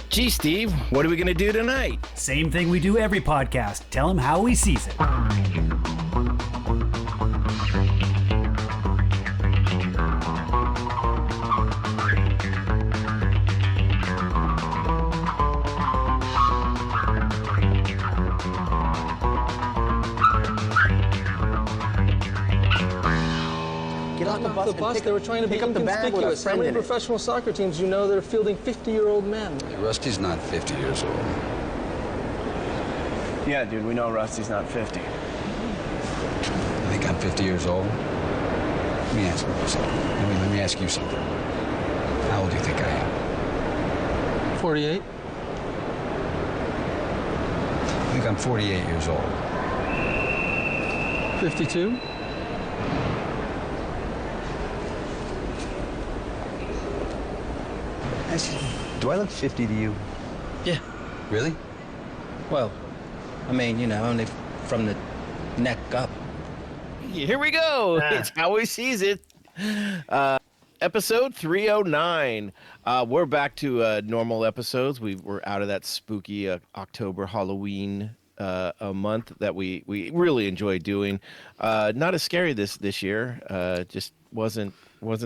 Gee, Steve, what are we going to do tonight? Same thing we do every podcast. Tell him how we sees it. Get off the bus. They were trying to be inconspicuous. How many professional soccer teams you know that are fielding 50-year-old men? Hey, Rusty's not 50 years old. Yeah, dude, we know Rusty's not 50. You think I'm 50 years old? Let me ask you something. Let me ask you something. How old do you think I am? 48. I think I'm 48 years old. 52. Do I look 50 to you? Yeah. Really? Well, I mean, only from the neck up. Here we go. It's how we sees it. Episode 309. We're back to normal episodes. We're out of that spooky October Halloween a month that we really enjoy doing. Not as scary this year. Just wasn't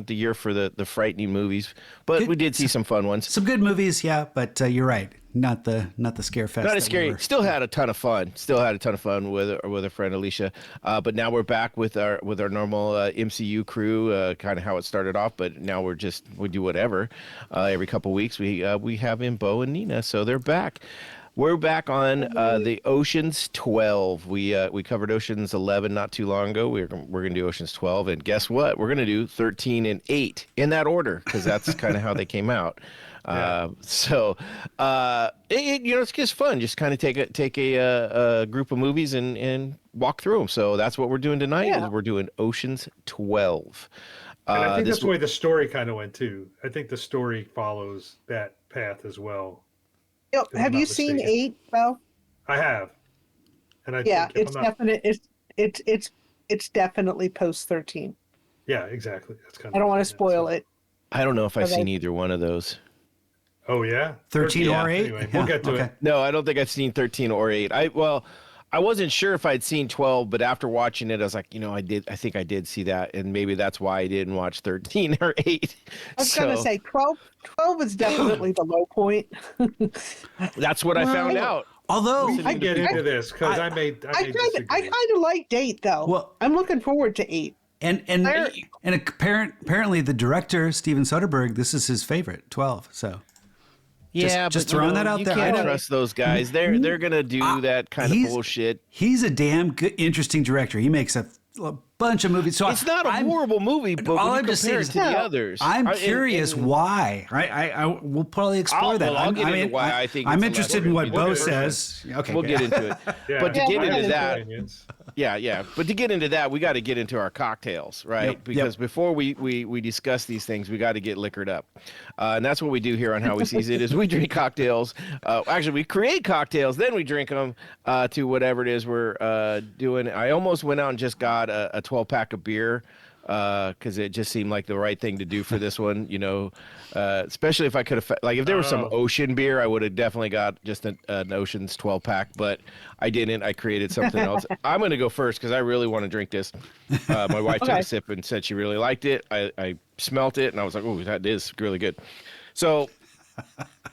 the year for the frightening movies, but we did see some fun ones. Some good movies, yeah, but you're right. Not the scare fest. Not as scary. Still had a ton of fun. with our friend Alicia. But now we're back with our normal MCU crew, kind of how it started off. But now we do whatever. Every couple weeks we have in Bo and Nina, so they're back. We're back on the Ocean's 12. We covered Ocean's 11 not too long ago. We're going to do Ocean's 12, and guess what? We're going to do 13 and 8 in that order because that's kind of how they came out. It's just fun. Just kind of take a group of movies and walk through them. So that's what we're doing tonight. Is we're doing Ocean's 12. And I think that's the way the story kind of went too. I think the story follows that path as well. Have you seen 8, Bo? I have. And it's definitely post 13. Yeah, exactly. That's kind of. I don't want to spoil it. I don't know if I've seen either one of those. Oh yeah, 13 or 8. Anyway, we'll get to it. No, I don't think I've seen 13 or 8. I wasn't sure if I'd seen 12, but after watching it, I was like, I think I did see that, and maybe that's why I didn't watch 13 or 8. I was going to say 12 is definitely the low point. That's what I found out. Although I get into this because I kind of liked 8 though. Well, I'm looking forward to 8. And apparently the director Steven Soderbergh, this is his favorite 12. So. Yeah, just throwing that out there. I don't trust those guys. They're gonna do that kind of bullshit. He's a damn good, interesting director. He makes a bunch of movies. So it's not a horrible movie, but when you compare it to the others, I'm curious why. Right? I will probably explore that. I'll get into why I think. I'm interested in what Bo says. Okay, we'll get into it. But to get into that, opinions. But to get into that, we got to get into our cocktails, right? Because before we discuss these things, we got to get liquored up, and that's what we do here on How We Sees It. Is we drink cocktails. Actually, we create cocktails, then we drink them to whatever it is we're doing. I almost went out and just got a 12-pack of beer because it just seemed like the right thing to do for this one, especially if I could have, if there was some ocean beer, I would have definitely got just an Ocean's 12-pack, but I didn't. I created something else. I'm going to go first because I really want to drink this. My wife took a sip and said she really liked it. I smelt it and I was like, oh, that is really good. So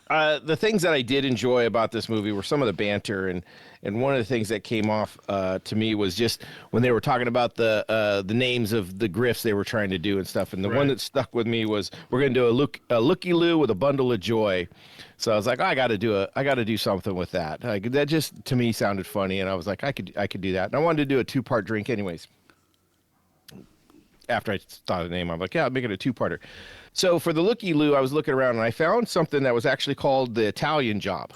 the things that I did enjoy about this movie were some of the banter, and one of the things that came off to me was just when they were talking about the names of the grifts they were trying to do and stuff. And the one that stuck with me was, we're going to do a looky-loo with a bundle of joy. So I was like, I got to do something with that. Like, that just to me sounded funny, and I was like, I could do that. And I wanted to do a 2-part drink anyways. After I thought of the name, I'm like, I'll make it a 2-parter. So for the looky-loo, I was looking around and I found something that was actually called the Italian Job.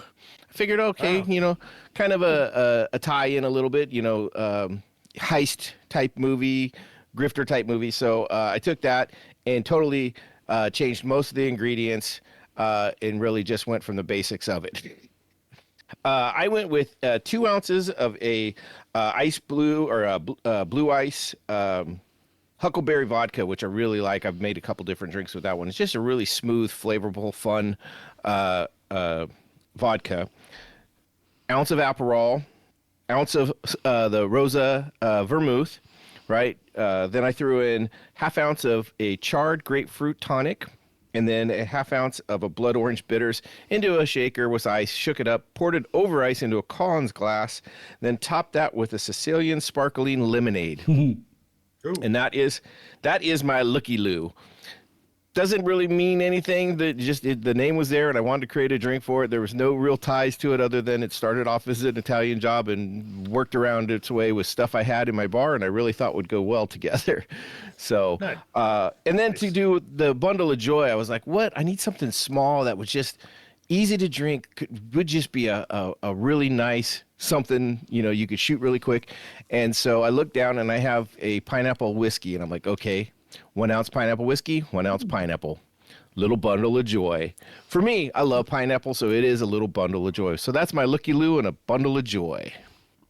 I figured, kind of a tie-in a little bit, heist type movie, grifter type movie. So I took that and totally changed most of the ingredients and really just went from the basics of it. I went with 2 ounces of a ice blue or blue ice huckleberry vodka, which I really like. I've made a couple different drinks with that one. It's just a really smooth, flavorful, fun vodka, ounce of Aperol, ounce of the Rosa vermouth, right? Then I threw in half ounce of a charred grapefruit tonic, and then a half ounce of a blood orange bitters into a shaker with ice, shook it up, poured it over ice into a Collins glass, then topped that with a Sicilian sparkling lemonade. And that is my Looky Loo. Doesn't really mean anything. The name was there, and I wanted to create a drink for it. There was no real ties to it other than it started off as an Italian job and worked around its way with stuff I had in my bar, and I really thought would go well together. So, and then to do the bundle of joy, I was like, what? I need something small that was just easy to drink, would just be a really nice something, you could shoot really quick. And so I looked down, and I have a pineapple whiskey, and I'm like, okay, 1 ounce pineapple whiskey, 1 ounce pineapple, little bundle of joy. For me, I love pineapple, so it is a little bundle of joy. So that's my Looky Loo and a bundle of joy.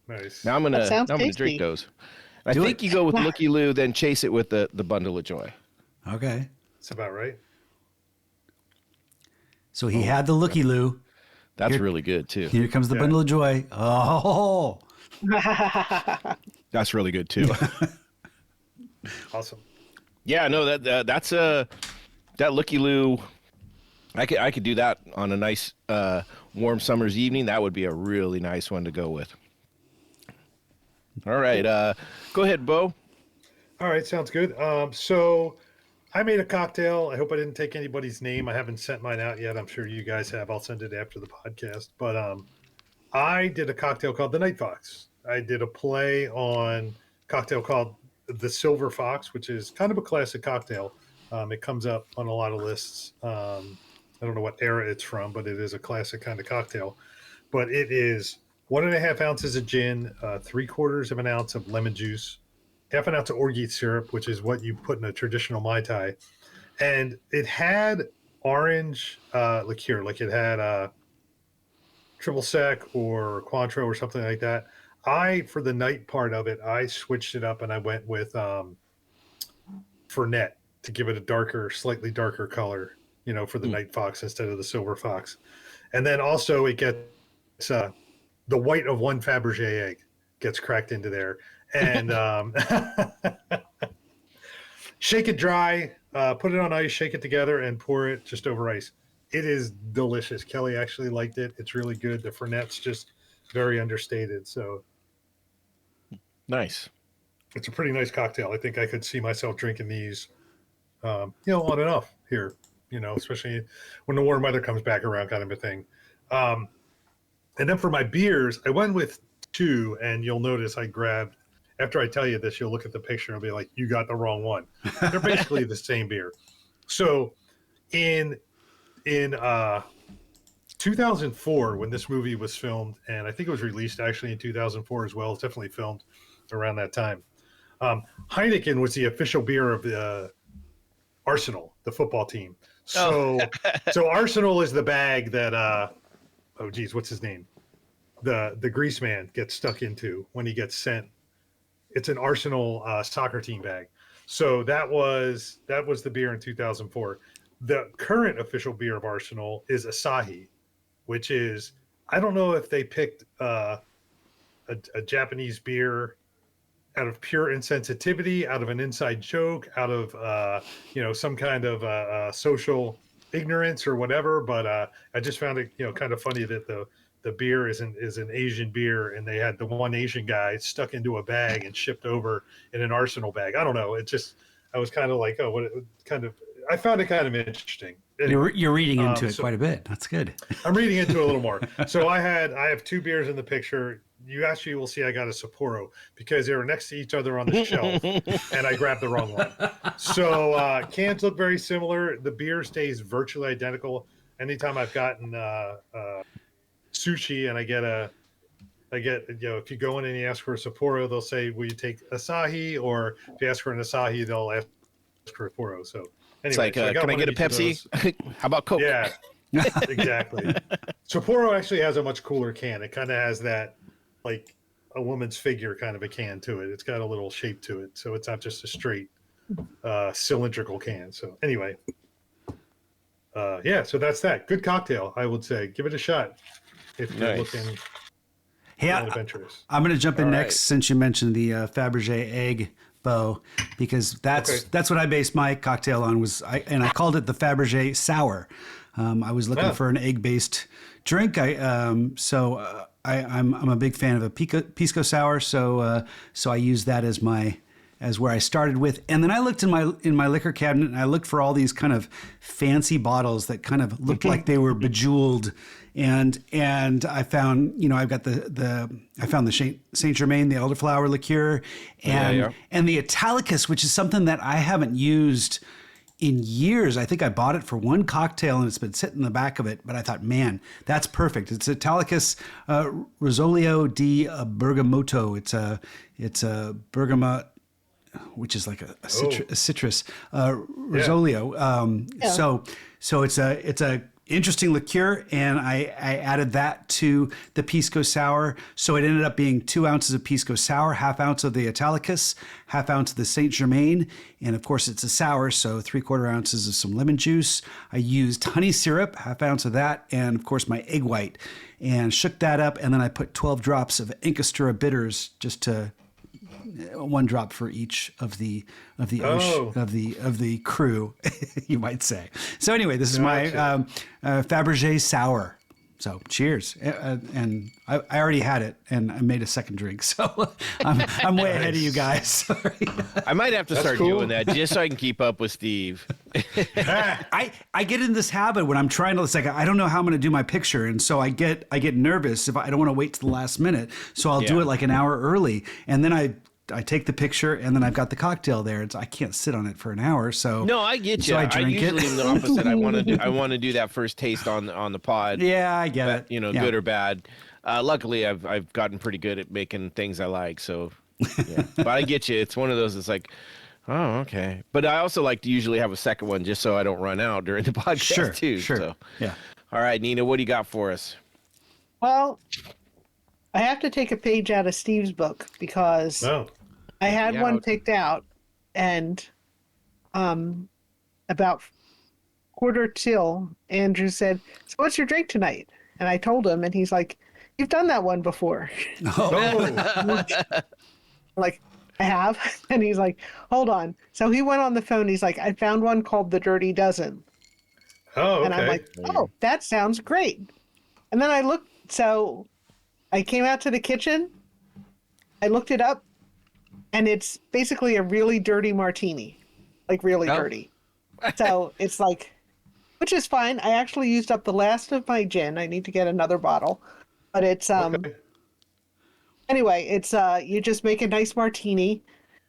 Nice. Now I'm gonna drink those. I think you go with Looky Loo, then chase it with the bundle of joy. Okay. That's about right. So he had the Looky Loo. That's really good too. Here comes the bundle of joy. Oh, that's really good too. Awesome. Yeah, no, that's that Looky Loo. I could do that on a nice warm summer's evening. That would be a really nice one to go with. All right, go ahead, Bo. All right, sounds good. So I made a cocktail. I hope I didn't take anybody's name. I haven't sent mine out yet. I'm sure you guys have. I'll send it after the podcast. But I did a cocktail called the Night Fox. I did a play on a cocktail called the Silver Fox, which is kind of a classic cocktail. It comes up on a lot of lists. I don't know what era it's from, but it is a classic kind of cocktail. But it is 1.5 ounces of gin, 3/4 of an ounce of lemon juice, half an ounce of orgeat syrup, which is what you put in a traditional Mai Tai. And it had orange liqueur, like it had triple sec or Cointreau or something like that. For the night part of it, I switched it up and I went with Fernet to give it a slightly darker color, for the Night Fox instead of the Silver Fox. And then also it gets the white of one Fabergé egg gets cracked into there. And shake it dry, put it on ice, shake it together, and pour it just over ice. It is delicious. Kelly actually liked it. It's really good. The Fernet's just very understated. So nice. It's a pretty nice cocktail. I think I could see myself drinking these, on and off here, especially when the warm weather comes back around, kind of a thing. And then for my beers, I went with two, and you'll notice I grabbed, after I tell you this, you'll look at the picture and be like, you got the wrong one. They're basically the same beer. So in 2004, when this movie was filmed, and I think it was released actually in 2004 as well, it's definitely filmed around that time. Heineken was the official beer of the Arsenal, the football team. So, so Arsenal is the bag that, what's his name? The grease man gets stuck into when he gets sent. It's an Arsenal soccer team bag. So that was the beer in 2004. The current official beer of Arsenal is Asahi, which is, I don't know if they picked a Japanese beer out of pure insensitivity, out of an inside joke, out of some kind of social ignorance or whatever. But I just found it kind of funny that the beer is an Asian beer, and they had the one Asian guy stuck into a bag and shipped over in an Arsenal bag. I don't know. I was kind of like, I found it kind of interesting. You're reading into it quite a bit. That's good. I'm reading into it a little more. So I have two beers in the picture. You actually will see I got a Sapporo because they were next to each other on the shelf, and I grabbed the wrong one. So cans look very similar. The beer stays virtually identical. Anytime I've gotten sushi and I get if you go in and you ask for a Sapporo, they'll say, will you take Asahi? Or if you ask for an Asahi, they'll ask for a Sapporo. So anyway, it's like, can I get a Pepsi? How about Coke? Yeah, exactly. Sapporo actually has a much cooler can. It kind of has that, like a woman's figure kind of a can to it. It's got a little shape to it. So it's not just a straight cylindrical can. So anyway, Yeah, so that's that. Good cocktail, I would say. Give it a shot if you're looking adventurous. I'm going to jump in next since you mentioned the Fabergé egg bow, because that's what I based my cocktail on. I called it the Fabergé Sour. I was looking for an egg-based drink. I'm a big fan of a Pisco Sour, so I used that as where I started with. And then I looked in my liquor cabinet, and I looked for all these kind of fancy bottles that kind of looked like they were bejeweled. And I found, I've got I found the St-Germain, the elderflower liqueur, and the Italicus, which is something that I haven't used in years. I think I bought it for one cocktail and it's been sitting in the back of it, but I thought, man, that's perfect. It's Italicus Rosolio di Bergamotto. It's a bergamot, which is like a citrus Rosolio. So it's a interesting liqueur, and I added that to the Pisco Sour. So it ended up being 2 ounces of Pisco Sour, half ounce of the Italicus, half ounce of the St-Germain, and of course it's a sour, so 3/4 ounces of some lemon juice. I used honey syrup, half ounce of that, and of course my egg white, and shook that up, and then I put 12 drops of Angostura bitters, just to 1 drop for each of the crew, you might say. So anyway, this is my Fabergé Sour. So cheers, and I already had it, and I made a second drink, so I'm way ahead of you guys. Sorry. I might have to start doing that just so I can keep up with Steve. I get in this habit when I'm trying to. It's like I don't know how I'm going to do my picture, and so I get nervous if I don't want to wait to the last minute. So I'll do it like an hour early, and then I take the picture, and then I've got the cocktail there. I can't sit on it for an hour. So no, I get you. So I usually am the opposite. I want to do that first taste on the pod. Yeah, I get it. Good or bad. Luckily, I've gotten pretty good at making things I like. So, yeah. But I get you. It's one of those. It's like, oh, okay. But I also like to usually have a second one just so I don't run out during the podcast too. Sure. So, yeah. All right, Nina, what do you got for us? Well, I have to take a page out of Steve's book because I had one picked out, and about quarter till, Andrew said, "So what's your drink tonight?" And I told him, and he's like, "You've done that one before." I'm like, "I have?" And he's like, "Hold on." So he went on the phone. He's like, "I found one called the Dirty Dozen." Oh, okay. And I'm like, "Oh, that sounds great." And then I looked, so I came out to the kitchen, I looked it up, and it's basically a really dirty martini, like really dirty. So it's like, which is fine. I actually used up the last of my gin. I need to get another bottle, but it's anyway, it's you just make a nice martini.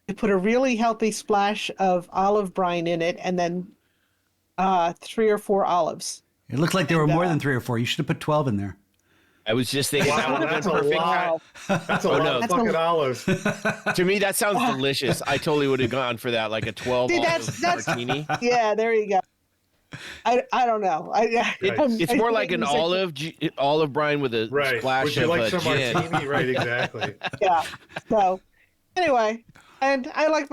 You put a really healthy splash of olive brine in it, and then 3 or 4 olives. It looked like there were more than 3 or 4. You should have put 12 in there. I was just thinking that would have been perfect. That's a lot of fucking olives. To me, that sounds delicious. I totally would have gone for that, like a 12 olive martini. Yeah, there you go. I don't know. It's more like an olive brine with a splash of like some gin. martini, right? Exactly. Yeah. So anyway, and I like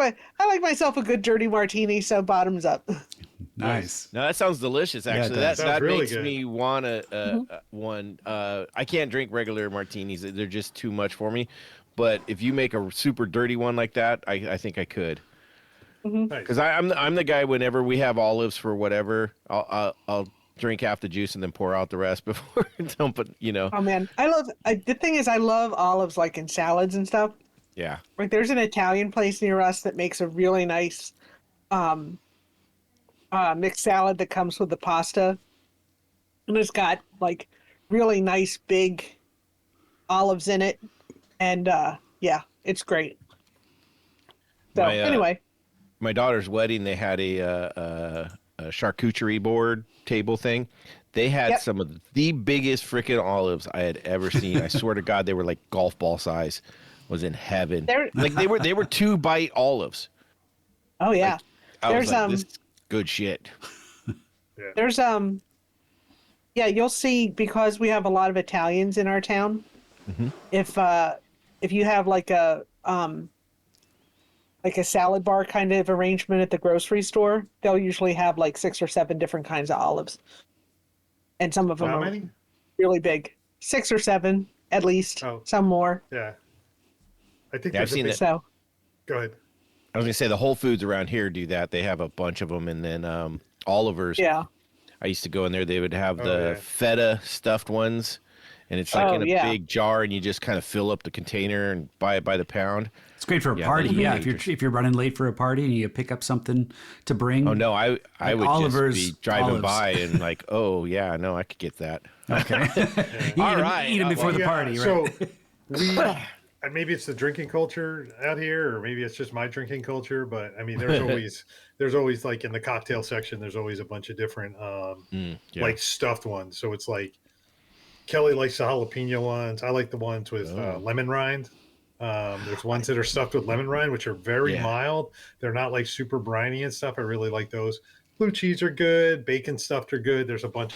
myself a good dirty martini. So bottoms up. Nice. No, that sounds delicious. Actually, that really makes good. me want one. I can't drink regular martinis; they're just too much for me. But if you make a super dirty one like that, I think I could. Because I'm the guy. Whenever we have olives for whatever, I'll drink half the juice and then pour out the rest before don't put. Oh man, the thing is, I love olives like in salads and stuff. Yeah. Like there's an Italian place near us that makes a really nice mixed salad that comes with the pasta, and it's got like really nice big olives in it, and it's great. So anyway, my daughter's wedding, they had a charcuterie board table thing. They had some of the biggest freaking olives I had ever seen. I swear to God, they were like golf ball size. Was in heaven. Like they were 2-bite olives. Oh yeah, This is good shit. There's you'll see, because we have a lot of Italians in our town. If you have like a like a salad bar kind of arrangement at the grocery store, they'll usually have like 6 or 7 different kinds of olives. And some of them How are many? really big. 6 or 7 at least. Oh. Some more. Yeah. I think I've seen that. So Go ahead. I was gonna say the Whole Foods around here do that. They have a bunch of them, and then Oliver's. yeah. I used to go in there. They would have the feta stuffed ones, and it's like in a big jar, and you just kind of fill up the container and buy it by the pound. It's great for a party. Yeah, if you're running late for a party and you pick up something to bring. Oh no, I would Oliver's just be driving olives. by and like, oh yeah, no, I could get that. Okay. Eat them before the party, right? So we, and maybe it's the drinking culture out here, or maybe it's just my drinking culture. But I mean, there's always like in the cocktail section, there's always a bunch of different like stuffed ones. So it's like Kelly likes the jalapeno ones. I like the ones with lemon rind. There's ones that are stuffed with lemon rind, which are very mild. They're not like super briny and stuff. I really like those. Blue cheese are good. Bacon stuffed are good. There's a bunch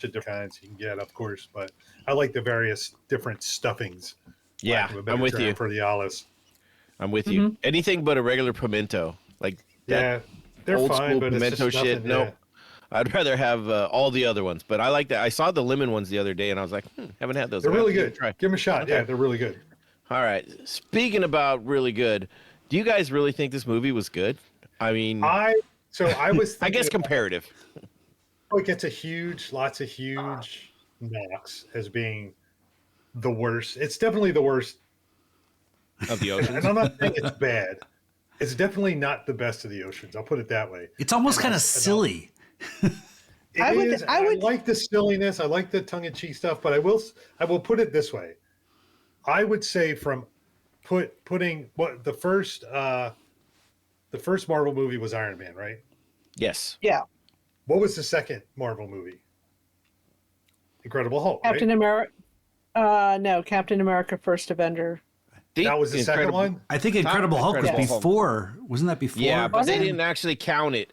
of different kinds you can get, of course, but I like the various different stuffings. Yeah, I'm with you for the olives. I'm with you. Anything but a regular pimento, like that they're old fine, school but pimento it's just shit. nothing, Nope. I'd rather have all the other ones, but I like that. I saw the lemon ones the other day, and I was like, haven't had those. They're really good. Try. Give them a shot. Okay. Yeah, they're really good. All right. Speaking about really good, do you guys really think this movie was good? I mean, I was. I guess comparative. It gets lots of huge knocks as being the worst. It's definitely the worst of the oceans. And I'm not saying it's bad. It's definitely not the best of the oceans. I'll put it that way. It's almost kind of silly. I would like the silliness. I like the tongue-in-cheek stuff, but I will put it this way. I would say from putting what the first Marvel movie was Iron Man, right? Yes. Yeah. What was the second Marvel movie? Incredible Hulk. Captain right? America. No, Captain America: First Avenger. That was the second one. I think Incredible Hulk was before. Wasn't that before? Yeah, but they didn't actually count it.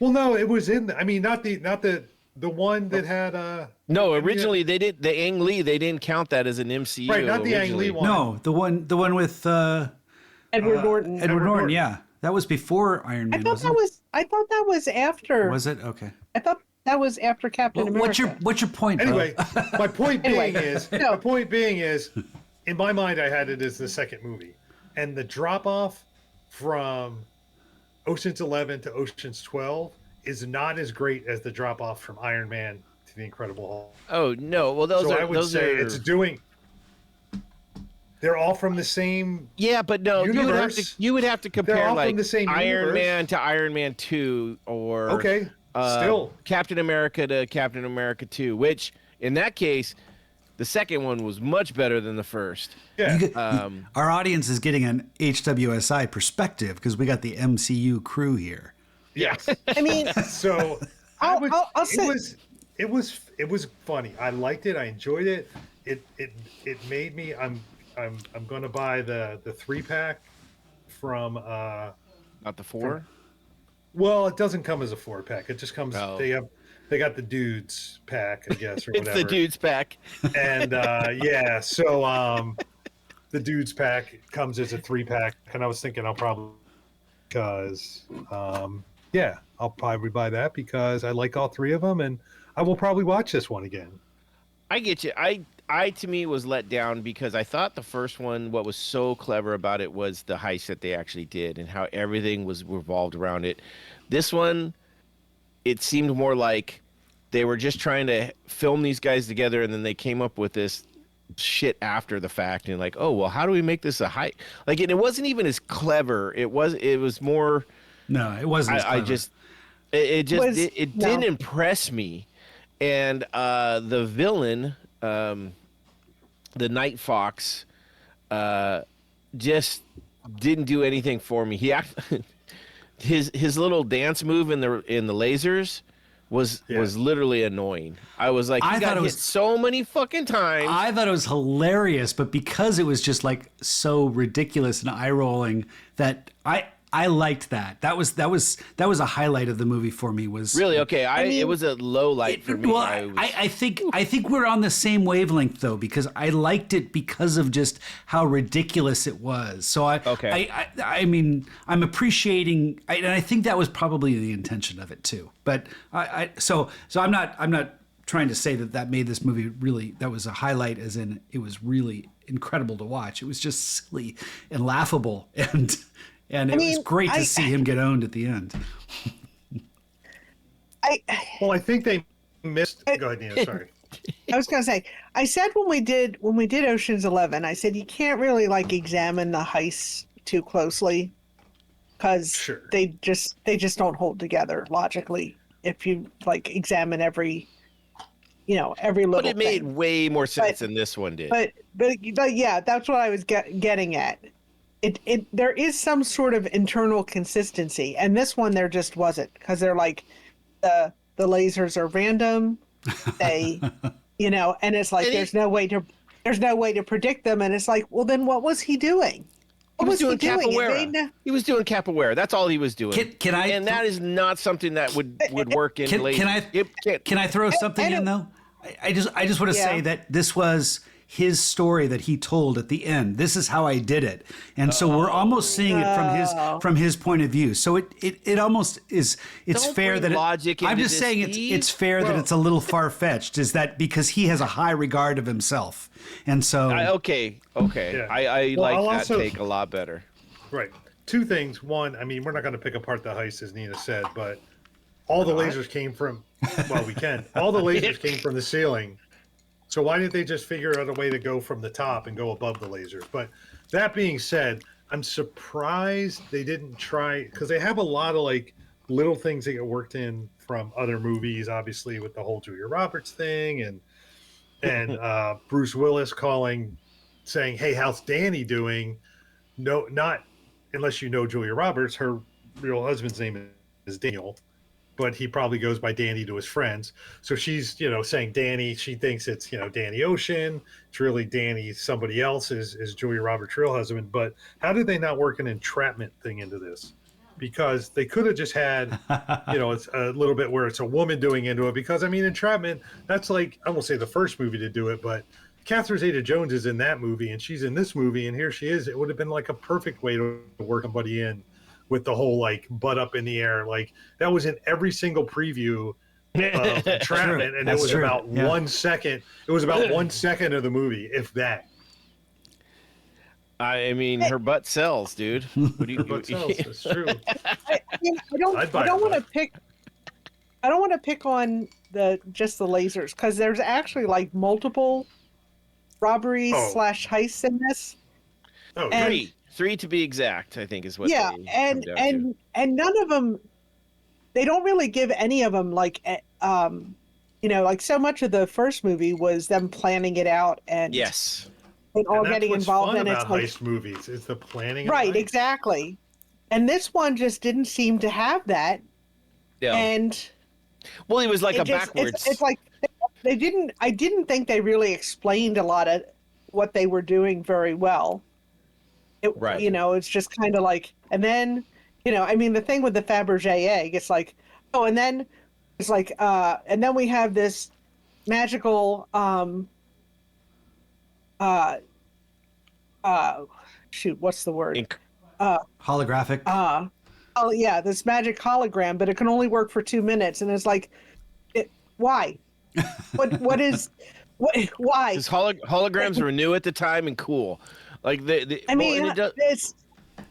Well, no, it was in. I mean, not the one that had. No, originally they did the Ang Lee. They didn't count that as an MCU. Right, not the Ang Lee one. No, the one with Edward Norton. Edward Norton. Yeah, that was before Iron Man. I thought that was after. Was it? Okay. I thought that was after Captain America. What's your point? Anyway, my point being is, No. my point being is, in my mind, I had it as the second movie, and the drop off from Ocean's 11 to Ocean's 12 is not as great as the drop off from Iron Man to the Incredible Hulk. Oh no! Well, those are. I would say it's doing. They're all from the same. Yeah, but no, universe. you would have to compare They're all like from the same Iron universe. Man to Iron Man 2 or still Captain America to Captain America 2, which in that case, the second one was much better than the first. Yeah. Our audience is getting an HWSI perspective because we got the MCU crew here. Yes. I mean, so I'll say it was funny. I liked it. I enjoyed it. It made me. I'm going to buy the 3-pack from. Not the 4. Well, it doesn't come as a 4-pack. It just comes. Oh. They got the dudes pack, I guess, or It's whatever. the dudes pack. And so the dudes pack comes as a 3-pack, and I was thinking I'll probably I'll probably buy that because I like all 3 of them, and I will probably watch this one again. I get you. I to me was let down because I thought the first one, what was so clever about it was the heist that they actually did and how everything was revolved around it. This one, it seemed more like they were just trying to film these guys together, and then they came up with this shit after the fact, and like, oh well, how do we make this a heist? Like, and it wasn't even as clever. It was more. No, it wasn't. It didn't impress me. And the villain, the Night Fox, just didn't do anything for me. His little dance move in the lasers was literally annoying. I was like, he got hit so many fucking times. I thought it was hilarious, but because it was just like so ridiculous and eye rolling that I liked that. That was a highlight of the movie for me. Was really okay. It was a low light for me. Well, I think we're on the same wavelength though, because I liked it because of just how ridiculous it was. So I mean, I'm appreciating, and I think that was probably the intention of it too. But so I'm not trying to say that made this movie really, that was a highlight, as in it was really incredible to watch. It was just silly and laughable, and it was great to see him get owned at the end. I think they missed. Go ahead, Nina. Sorry. I was going to say, I said when we did Ocean's 11, I said you can't really like examine the heists too closely because they just don't hold together logically if you like examine every little. But it made way more sense than this one did. But yeah, that's what I was getting at. There is some sort of internal consistency, and this one there just wasn't, because they're like the lasers are random. They, and it's like there's no way to predict them, and it's like, well, then what was he doing? What was he doing? He was doing capoeira. That's all he was doing. Can I? And that is not something that would work in laser. Can I throw something in though? I just want to say that this was his story that he told at the end. This is how I did it, and so we're almost seeing it from his point of view. So it almost is. It's Don't fair bring that logic I'm into just this, saying it's fair that it's a little far fetched. Is that because he has a high regard of himself, and so okay. Yeah. I like that take a lot better. Right. Two things. One, I mean, we're not going to pick apart the heist, as Nina said, but all the lasers came from. Well, we can. All the lasers came from the ceiling. So why didn't they just figure out a way to go from the top and go above the lasers? But that being said, I'm surprised they didn't try, because they have a lot of like little things that get worked in from other movies, obviously with the whole Julia Roberts thing and Bruce Willis saying, "Hey, how's Danny doing?" No, not unless you know Julia Roberts. Her real husband's name is Daniel, but he probably goes by Danny to his friends. So she's, saying Danny, she thinks it's, Danny Ocean. It's really Danny, somebody else is Julia Roberts' real husband. But how did they not work an entrapment thing into this? Because they could have just had, it's a little bit where it's a woman doing into it. Because, I mean, entrapment, that's like, I won't say the first movie to do it, but Catherine Zeta-Jones is in that movie and she's in this movie and here she is. It would have been like a perfect way to work somebody in with the whole like butt up in the air. Like that was in every single preview of entrapment, and it was about 1 second. It was about 1 second of the movie, if that. I mean, her butt sells, dude. What do you? Her butt sells. It's true. I don't want to pick. I don't want to pick on just the lasers, because there's actually like multiple robberies / heists in this. Oh, Three to be exact, I think is what. Yeah, and none of them. They don't really give any of them like, like so much of the first movie was them planning it out and all getting involved in it. That's what's fun about heist movies. It's the planning. Right, exactly. And this one just didn't seem to have that. Yeah. And he was like backwards. It's like they didn't. I didn't think they really explained a lot of what they were doing very well. Right. It's just kind of like, and then, I mean, the thing with the Fabergé egg, it's like, and then it's like, and then we have this magical, shoot, what's the word? Holographic. Oh yeah, this magic hologram, but it can only work for 2 minutes, and it's like, why? Why? Because holograms were new at the time and cool. Like I mean, none of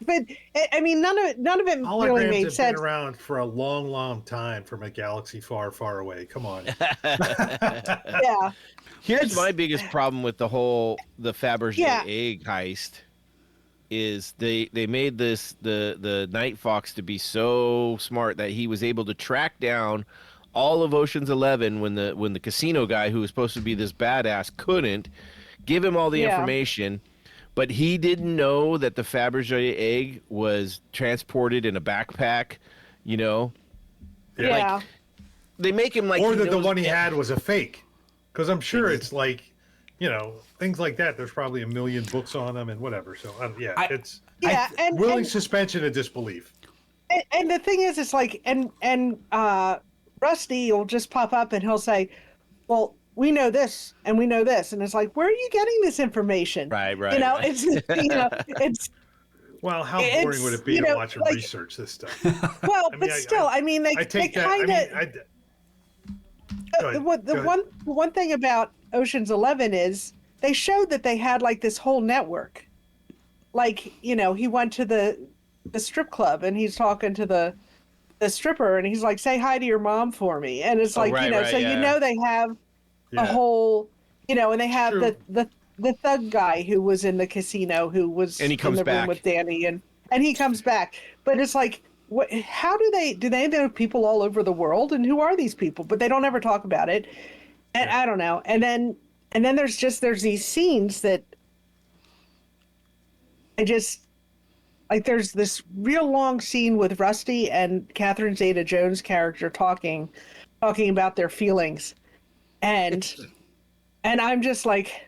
it Holograms really made have sense. been around for a long, long time from a galaxy far, far away. Come on. Yeah. Here's my biggest problem with the Fabergé egg heist is they made the Night Fox to be so smart that he was able to track down all of Ocean's 11 when the casino guy who was supposed to be this badass couldn't give him all the information. But he didn't know that the Fabergé egg was transported in a backpack, Yeah. They make him like, or that the one he had was a fake, because I'm sure it's like things like that. There's probably a million books on them and whatever. So it's and willing suspension of disbelief. And the thing is, it's like, and Rusty will just pop up and he'll say, well, we know this and we know this. And it's like, where are you getting this information? Right. It's, it's, well, how boring would it be to watch and research this stuff? Well, they kind of, the one thing about Ocean's 11 is they showed that they had like this whole network. Like, he went to the strip club and he's talking to the stripper and he's like, say hi to your mom for me. And it's like, they have a whole, and they have the thug guy who was in the casino who was in the room with Danny and he comes back. But it's like, how do they know people all over the world, and who are these people? But they don't ever talk about it. And I don't know. And then there's these scenes that there's this real long scene with Rusty and Catherine Zeta-Jones' character talking about their feelings. And I'm just like,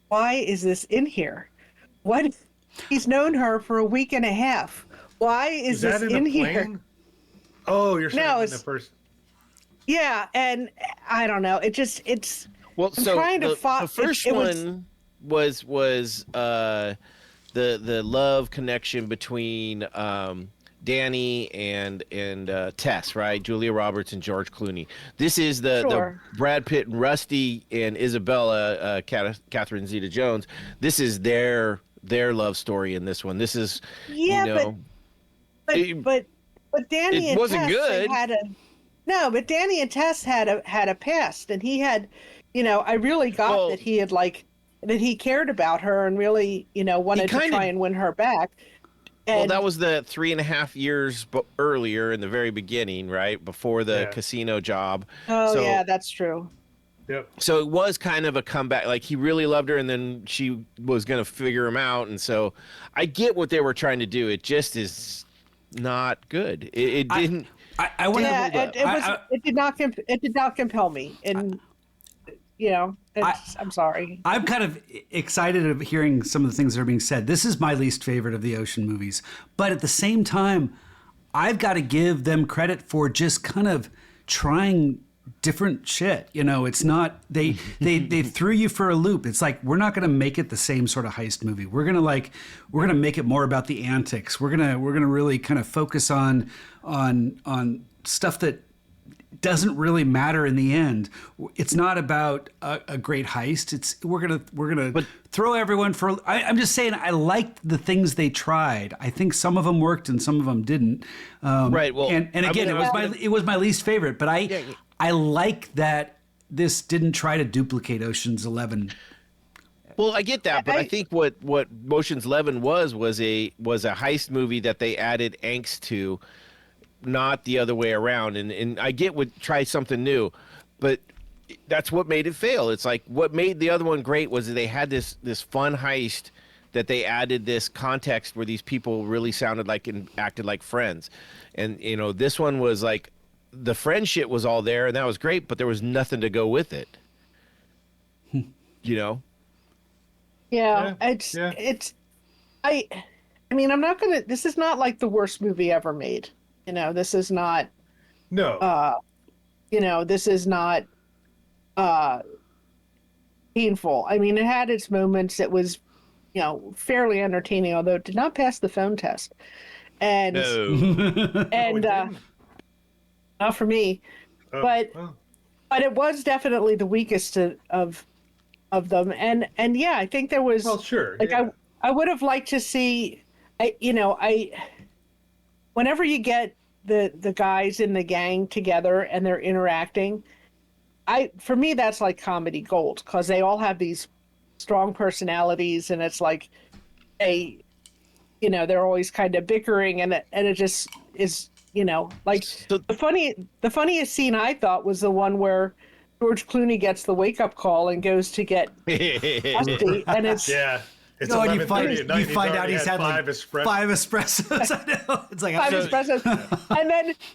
why is this in here? What? He's known her for a week and a half. Why is this in here? Oh, you're saying in the first. Yeah, and I don't know. It's. Well, I'm trying to the first one was the love connection between Danny and Tess, right? Julia Roberts and George Clooney. This is the Brad Pitt and Rusty and Isabella, Catherine Zeta-Jones. This is their love story in this one. This is but Danny and wasn't Tess good. But Danny and Tess had a past, and he had, I really got that he had that he cared about her and really, wanted to try and win her back. Well, that was the 3.5 years earlier in the very beginning, right? Before the casino job. Oh, yeah, that's true. Yep. So it was kind of a comeback. Like, he really loved her, and then she was going to figure him out. And so I get what they were trying to do. It just is not good. It didn't. It did not compel me. And, I'm sorry. I'm kind of excited of hearing some of the things that are being said. This is my least favorite of the Ocean movies. But at the same time, I've got to give them credit for just kind of trying different shit. It's not, they threw you for a loop. It's like, we're not going to make it the same sort of heist movie. We're going to make it more about the antics. We're going to really kind of focus on stuff that doesn't really matter in the end. It's not about a great heist. We're gonna throw everyone for. I'm just saying, I liked the things they tried. I think some of them worked and some of them didn't. Right. Well, and again, it was my least favorite. But I like that this didn't try to duplicate Ocean's 11. Well, I get that, but I think what Ocean's 11 was a heist movie that they added angst to. Not the other way around. And I get try something new, but that's what made it fail. It's like what made the other one great was that they had this fun heist that they added this context where these people really sounded like and acted like friends. And, this one was like the friendship was all there and that was great, but there was nothing to go with it. Yeah. I mean, I'm not going to, this is not like the worst movie ever made. This is not. No. This is not painful. I mean, it had its moments. It was, fairly entertaining, although it did not pass the phone test. And not for me. But it was definitely the weakest of them. And yeah, I think there was. Well, sure. I would have liked to see. Whenever you get the guys in the gang together and they're interacting, for me that's like comedy gold, because they all have these strong personalities and it's like they're always kind of bickering and it just is the funniest scene I thought was the one where George Clooney gets the wake up call and goes to get Rusty, and it's It's no, and you 11:30 at night. find out he's had five espressos. I know. It's like 5 espressos,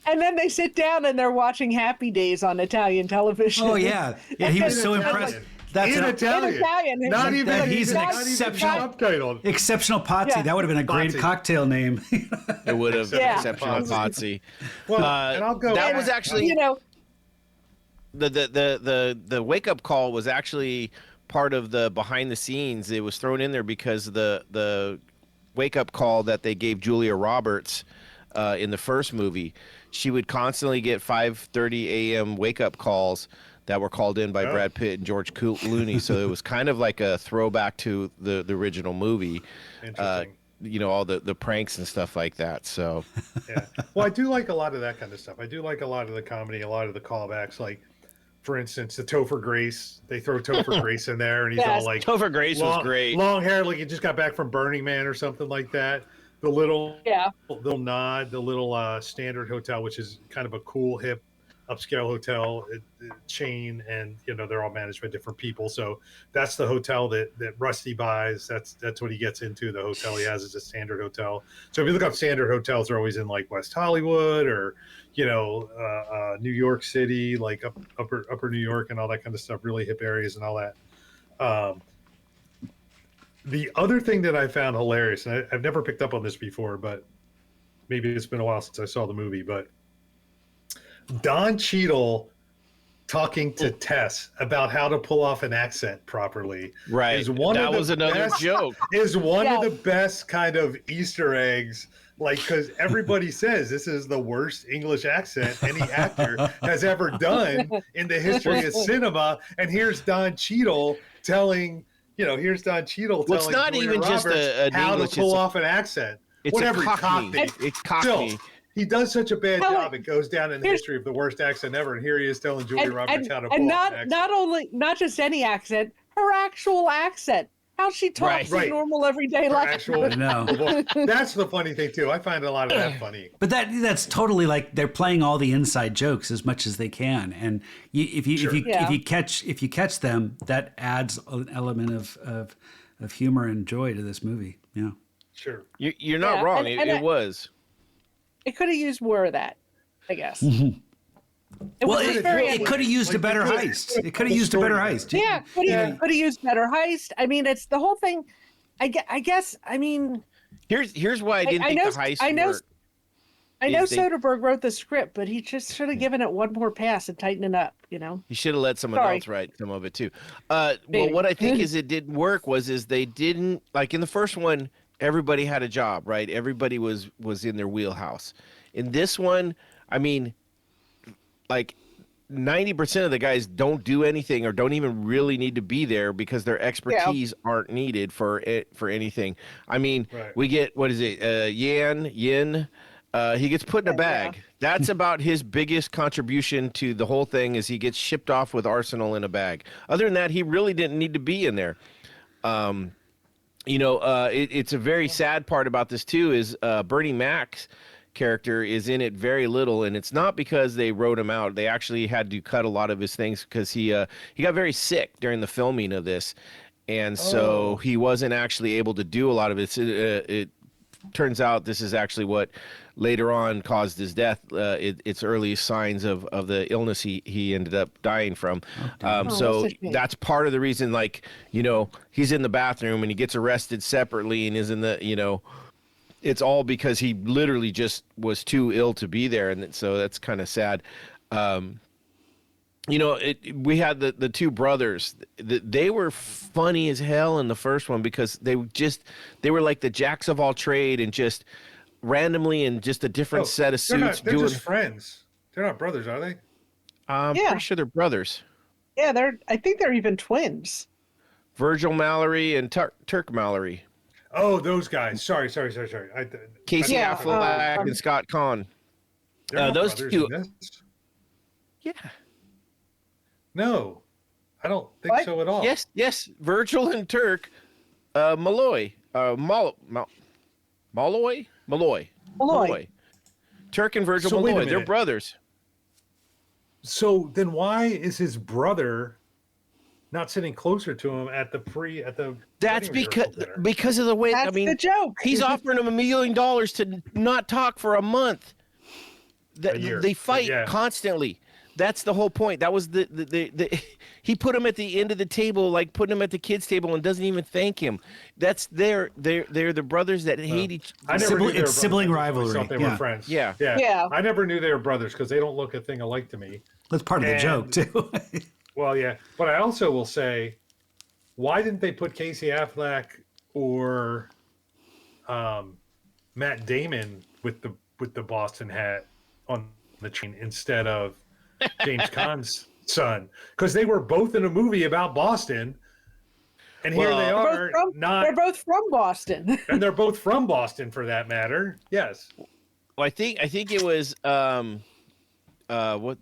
and then they sit down and they're watching Happy Days on Italian television. Oh yeah, he was so impressed. That's in an Italian. Not even he's an exceptional Pazzi. Yeah. That would have been a great Pazzi. cocktail name. It would have exceptional Pazzi. Well, and I'll go. That was actually You know, the wake up call was actually part of the behind the scenes. It was thrown in there because the wake up call that they gave Julia Roberts in the first movie, she would constantly get 5:30 a.m. wake up calls that were called in by Brad Pitt and George Clooney. So it was kind of like a throwback to the original movie. Interesting. You know, all the pranks and stuff like that. So Yeah. Well, I do like a lot of that kind of stuff. I do like a lot of the comedy, a lot of the callbacks. Like, for instance, the Topher Grace. They throw Topher Grace in there, and he's all like, Topher Grace was great. Long hair, like he just got back from Burning Man or something like that. The little nod, the little Standard Hotel, which is kind of a cool, hip, upscale hotel chain, and you know they're all managed by different people. So that's the hotel that Rusty buys. That's what he gets into. The hotel he has is a Standard Hotel. So if you look up Standard Hotels, they're always in like West Hollywood or New York City, like upper New York and all that kind of stuff. Really hip areas and all that. The other thing that I found hilarious, and I've never picked up on this before, but maybe it's been a while since I saw the movie, but Don Cheadle talking to Tess about how to pull off an accent properly. Right. That was another joke. Is one of the best kind of Easter eggs, like, because everybody says this is the worst English accent any actor has ever done in the history of cinema. And here's Don Cheadle telling, well, it's not Julia even just Roberts how English, to pull off an accent. It's Whatever, a Cockney. It's Cockney. Still, he does such a bad job. It goes down in the history of the worst accent ever. And here he is telling Julia Roberts how to pull off an accent. Not just any accent, her actual accent. How she talks in normal everyday life. I know. That's the funny thing too. I find a lot of that funny. But that's totally like they're playing all the inside jokes as much as they can, and if you catch them, that adds an element of humor and joy to this movie. Yeah, sure. You're not wrong. It was. It could have used more of that, I guess. Mm-hmm. It could have used a better heist. It could have used a better heist. Yeah, could have used better heist. I mean, it's the whole thing. I guess. I mean, here's why I didn't think the heist worked. I know Soderbergh wrote the script, but he just should have given it one more pass and tightened it up. You know, he should have let someone else write some of it too. Well, what I think is it didn't work is they didn't, like in the first one, everybody had a job, right? Everybody was in their wheelhouse. In this one, I mean, like 90% of the guys don't do anything or don't even really need to be there because their expertise aren't needed for anything. I mean, we get, what is it? Yin. He gets put in a bag. That's about his biggest contribution to the whole thing is he gets shipped off with Arsenal in a bag. Other than that, he really didn't need to be in there. It's a very sad part about this too is Bernie Mac's character is in it very little, and it's not because they wrote him out. They actually had to cut a lot of his things because he got very sick during the filming of this, and so he wasn't actually able to do a lot of it. It turns out this is actually what later on caused his death. It's early signs of the illness he ended up dying from. So that's part of the reason, like, he's in the bathroom and he gets arrested separately and is in the, it's all because he literally just was too ill to be there. And so that's kind of sad. We had the two brothers. They were funny as hell in the first one because they were like the jacks of all trade and just randomly in just a different set of suits. They're just friends. They're not brothers, are they? I'm pretty sure they're brothers. Yeah, I think they're even twins. Virgil Mallory and Turk Mallory. Oh, those guys. Sorry. Casey Affleck and Scott Conn. Those two. Yeah. No, I don't think so at all. Yes. Virgil and Turk Malloy. Malloy. Turk and Virgil Malloy. They're brothers. So then why is his brother not sitting closer to him at the That's because of the way. That's the joke. He's offering him $1 million to not talk for a month. They fight constantly. That's the whole point. That was the he put him at the end of the table, like putting him at the kids' table, and doesn't even thank him. That's they're the brothers that hate each. I never knew they were it's sibling brothers. I rivalry. thought they were friends. Yeah. Yeah. I never knew they were brothers because they don't look a thing alike to me. That's part of the joke too. Well, yeah, but I also will say, why didn't they put Casey Affleck or Matt Damon with the Boston hat on the train instead of James Caan's son? Because they were both in a movie about Boston, and here they are. They're both from Boston, and they're both from Boston for that matter. Yes. Well, I think it was what?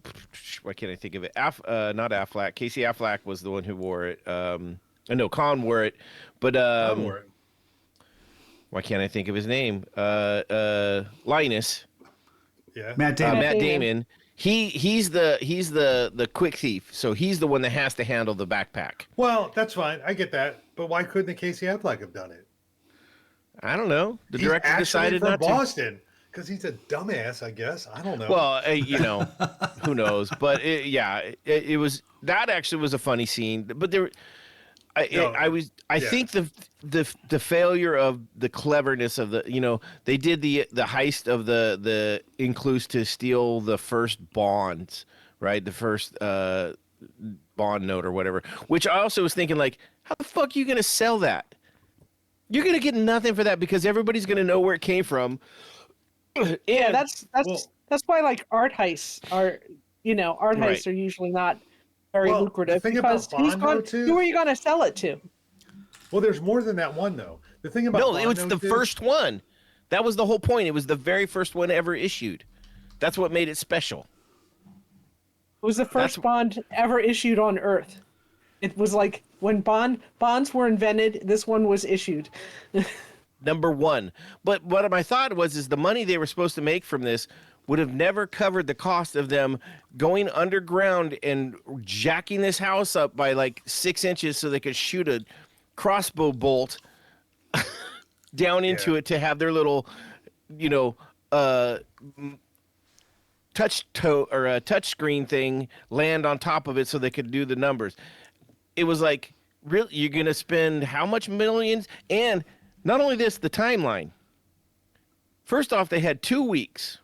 Why can't I think of it? Not Affleck. Casey Affleck was the one who wore it. No, Caan wore it, but Caan wore it. Why can't I think of his name? Linus. Yeah. Matt Damon. Matt Damon. He's the quick thief, so he's the one that has to handle the backpack. Well, that's fine. I get that, but why couldn't the Casey Affleck have done it? I don't know. The He's director actually decided from not Boston because he's a dumbass, I guess. I don't know. Well, who knows? But it was that actually was a funny scene. But there, I think the failure of the cleverness of the they did the heist of the Incluse to steal the first bonds, right? The first bond note or whatever. Which I also was thinking, like, how the fuck are you gonna sell that? You're gonna get nothing for that because everybody's gonna know where it came from. Yeah, that's why like art heists are heists are usually not very lucrative because who are you going to sell it to? Well, there's more than that one though. The thing about it was the first one. That was the whole point. It was the very first one ever issued. That's what made it special. It was the first bond ever issued on Earth. It was like when bonds were invented, this one was issued. Number one. But what my thought is the money they were supposed to make from this would have never covered the cost of them going underground and jacking this house up by like 6 inches so they could shoot a crossbow bolt down into it to have their little, touch screen thing land on top of it so they could do the numbers. It was like, really, you're going to spend how much millions? And not only this, the timeline. First off, they had 2 weeks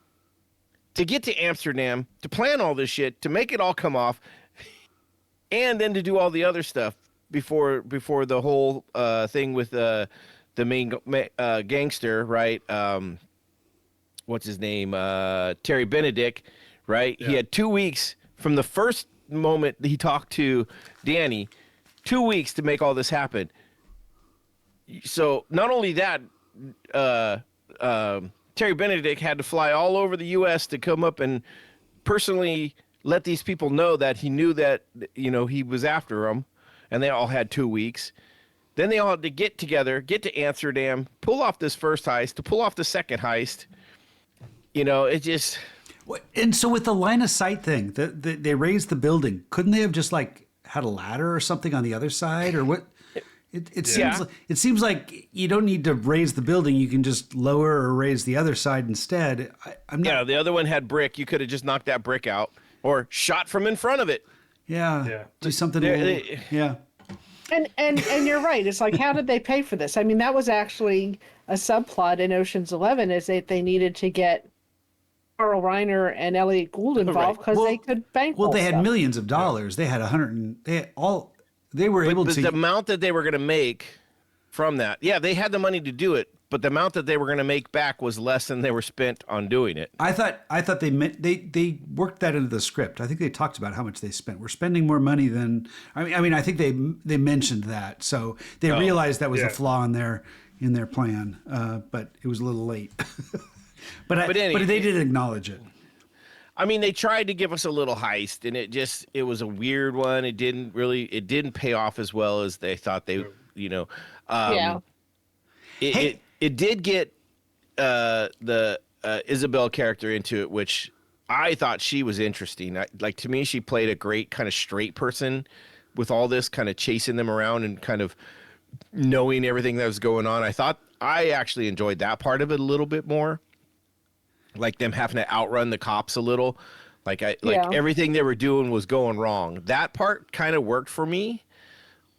to get to Amsterdam, to plan all this shit, to make it all come off, and then to do all the other stuff before the whole thing with the main gangster, right? What's his name? Terry Benedict, right? Yeah. He had 2 weeks from the first moment he talked to Danny, 2 weeks to make all this happen. So not only that, Terry Benedict had to fly all over the U.S. to come up and personally let these people know that he knew that, he was after them, and they all had 2 weeks. Then they all had to get together, get to Amsterdam, pull off this first heist, to pull off the second heist. It just... And so with the line of sight thing, they raised the building. Couldn't they have just had a ladder or something on the other side, or what? It seems like you don't need to raise the building. You can just lower or raise the other side instead. The other one had brick. You could have just knocked that brick out or shot from in front of it. Yeah. Do something. Yeah. And you're right. It's like, how did they pay for this? I mean, that was actually a subplot in Ocean's 11, is that they needed to get Carl Reiner and Elliot Gould involved because they could bankroll. Well, they had millions of dollars. They had They were able to. The amount that they were going to make from that, they had the money to do it, but the amount that they were going to make back was less than they were spent on doing it. I thought they worked that into the script. I think they talked about how much they spent. We're spending more money than. I mean, I think they mentioned that, so they realized that was a flaw in their plan, but it was a little late. but they did acknowledge it. I mean, they tried to give us a little heist, and it was a weird one. It didn't pay off as well as they thought they, It did get the Isabel character into it, which I thought she was interesting. To me, she played a great kind of straight person with all this kind of chasing them around and kind of knowing everything that was going on. I actually enjoyed that part of it a little bit more. Like them having to outrun the cops a little. Like Yeah. everything they were doing was going wrong. That part kind of worked for me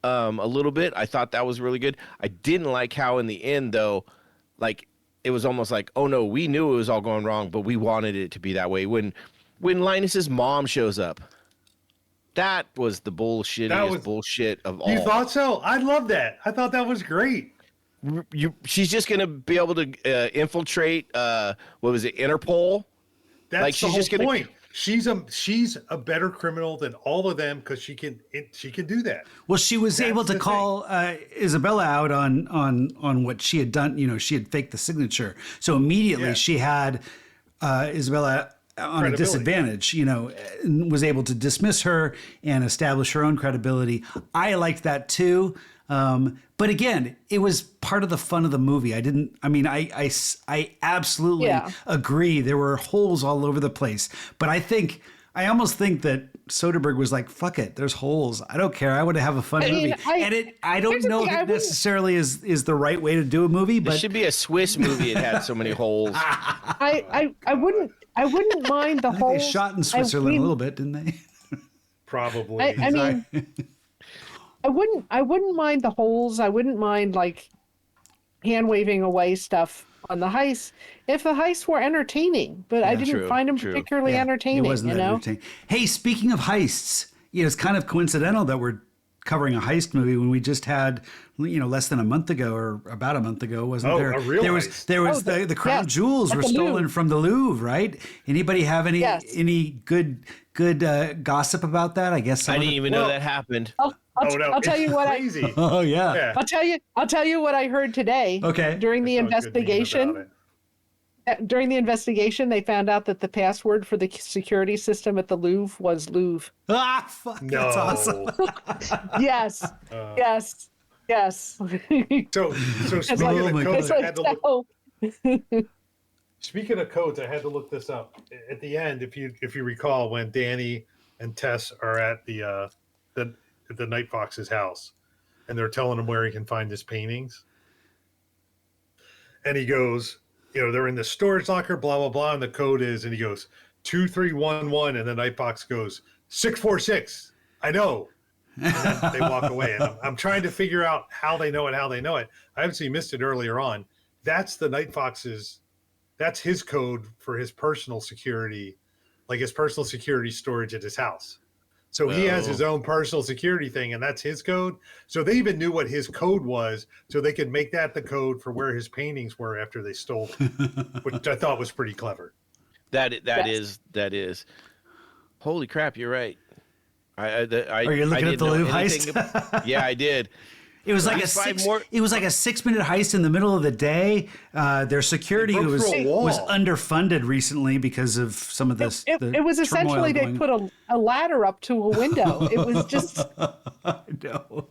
a little bit. I thought that was really good. I didn't like how in the end though, like it was almost like, oh no, we knew it was all going wrong, but we wanted it to be that way. When Linus's mom shows up, that was the bullshittiest bullshit of all. You thought so? I love that. I thought that was great. She's just gonna be able to infiltrate what was it, Interpol? That's like, the she's whole just gonna point. She's a better criminal than all of them because she can do that. Well, she was able to call Isabella out on what she had done. You know, she had faked the signature, so immediately she had Isabella on a disadvantage. You know, and was able to dismiss her and establish her own credibility. I liked that too. But again, it was part of the fun of the movie. I absolutely agree. There were holes all over the place, but I almost think that Soderbergh was like, fuck it, there's holes. I don't care. I want to have a fun movie. I don't know if it necessarily is the right way to do a movie, but it should be a Swiss movie. It had so many holes. I wouldn't mind the holes. They shot in Switzerland a little bit, didn't they? Probably. I mean, I wouldn't mind the holes. I wouldn't mind like hand waving away stuff on the heist if the heists were entertaining. But I didn't find them particularly entertaining. It wasn't that entertaining. Hey, speaking of heists, it's kind of coincidental that we're covering a heist movie when we just had, less than a month ago or about a month ago, wasn't there? A real heist. There was the crown jewels were stolen from the Louvre, right? Anybody have any good gossip about that? I guess I didn't even know that happened. I'll tell you what crazy. Oh yeah. I'll tell you what I heard today. Okay. During the investigation. During the investigation, they found out that the password for the security system at the Louvre was Louvre. Ah, fuck! No. That's awesome. Yes. So speaking of codes, I had to look. Speaking of codes, I had to look this up. At the end, if you recall, when Danny and Tess are at the Night Fox's house, and they're telling him where he can find his paintings, and he goes, they're in the storage locker, blah blah blah, and the code is, and he goes 2311, and the Night Fox goes 646. I know. And then they walk away, and I'm trying to figure out how they know it. I obviously missed it earlier on. That's the Night Fox's. That's his code for his personal security, like his personal security storage at his house. So he has his own personal security thing, and that's his code. So they even knew what his code was, so they could make that the code for where his paintings were after they stole them, which I thought was pretty clever. That is. Holy crap! You're right. Are you looking at the Louvre heist? Yeah, I did. It was like a 6-minute heist in the middle of the day. Their security was underfunded recently because of some of this. It was essentially they put a ladder up to a window. It was just. I know.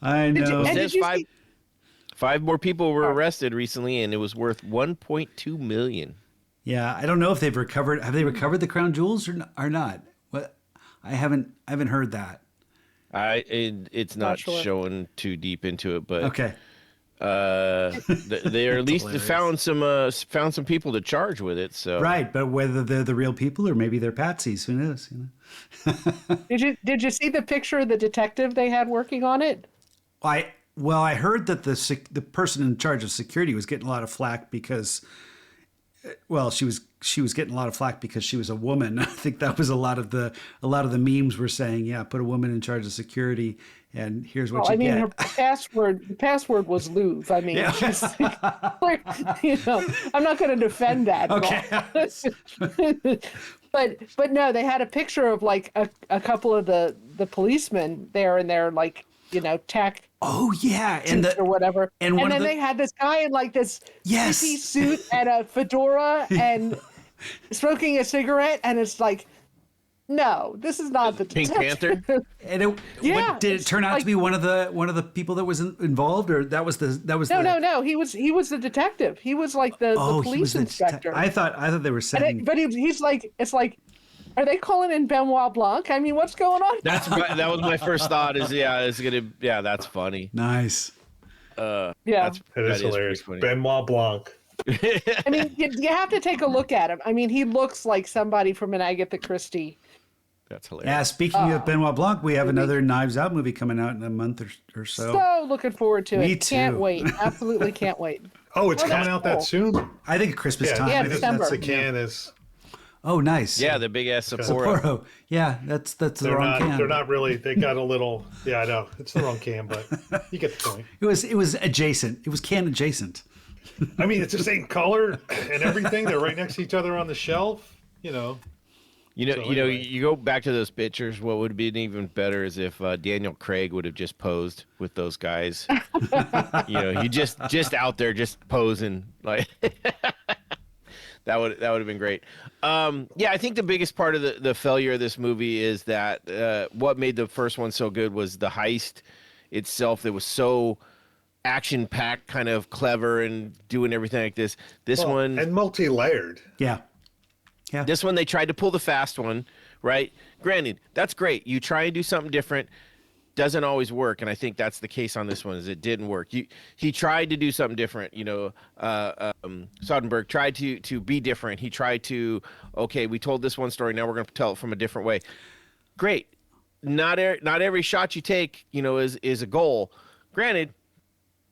It says five more people were arrested recently, and it was worth $1.2 million. Yeah, I don't know if they've recovered. Have they recovered the crown jewels or not? What? I haven't heard that. It's not showing too deep into it, but okay. They at least found some people to charge with it. So right, but whether they're the real people or maybe they're patsies, who knows? Did you see the picture of the detective they had working on it? I heard that the person in charge of security was getting a lot of flack because. Well, she was getting a lot of flack because she was a woman. I think that was a lot of the memes were saying, yeah, put a woman in charge of security, and here's what you get. Her password was Louvre. I mean, I'm not going to defend that. Okay. but no, they had a picture of like a couple of the policemen there in their like tack. Oh yeah, or whatever, and then they had this guy in like this three-piece suit and a fedora and smoking a cigarette, and it's like, no, this is not the Pink Panther. And did it turn out to be one of the people that was involved, or that was no, he was the detective. He was like the police inspector. I thought they were saying, but he's like, it's like. Are they calling in Benoit Blanc? I mean, what's going on? That was my first thought. That's funny. Nice. That is hilarious. Benoit Blanc. I mean, you have to take a look at him. I mean, he looks like somebody from an Agatha Christie. That's hilarious. Yeah, speaking of Benoit Blanc, we have another Knives Out movie coming out in a month or so. So looking forward to it. Me too. Can't wait. Absolutely can't wait. Oh, it's coming out that soon? I think Christmas time. Yeah, I think December. that's the can is. Oh, nice. Yeah, the big ass Sapporo. Sapporo. Yeah, that's the They're wrong not. can. They're not really. They got a little. Yeah, I know it's the wrong can, but you get the point. It was adjacent. It was can adjacent. I mean, it's the same color and everything. They're right next to each other on the shelf. You know. You go back to those pictures. What would have been even better is if Daniel Craig would have just posed with those guys. You just out there just posing like that would have been great. I think the biggest part of the failure of this movie is that what made the first one so good was the heist itself. That was so action packed, kind of clever, and doing everything like this. This one and multi-layered. Yeah. Yeah. This one, they tried to pull the fast one, right? Granted, that's great. You try and do something different, doesn't always work, and I think that's the case on this one. Is it didn't work? He tried to do something different. Soderbergh tried to be different. He tried to, okay, we told this one story, now we're going to tell it from a different way. Great. Not every shot you take, is a goal. Granted,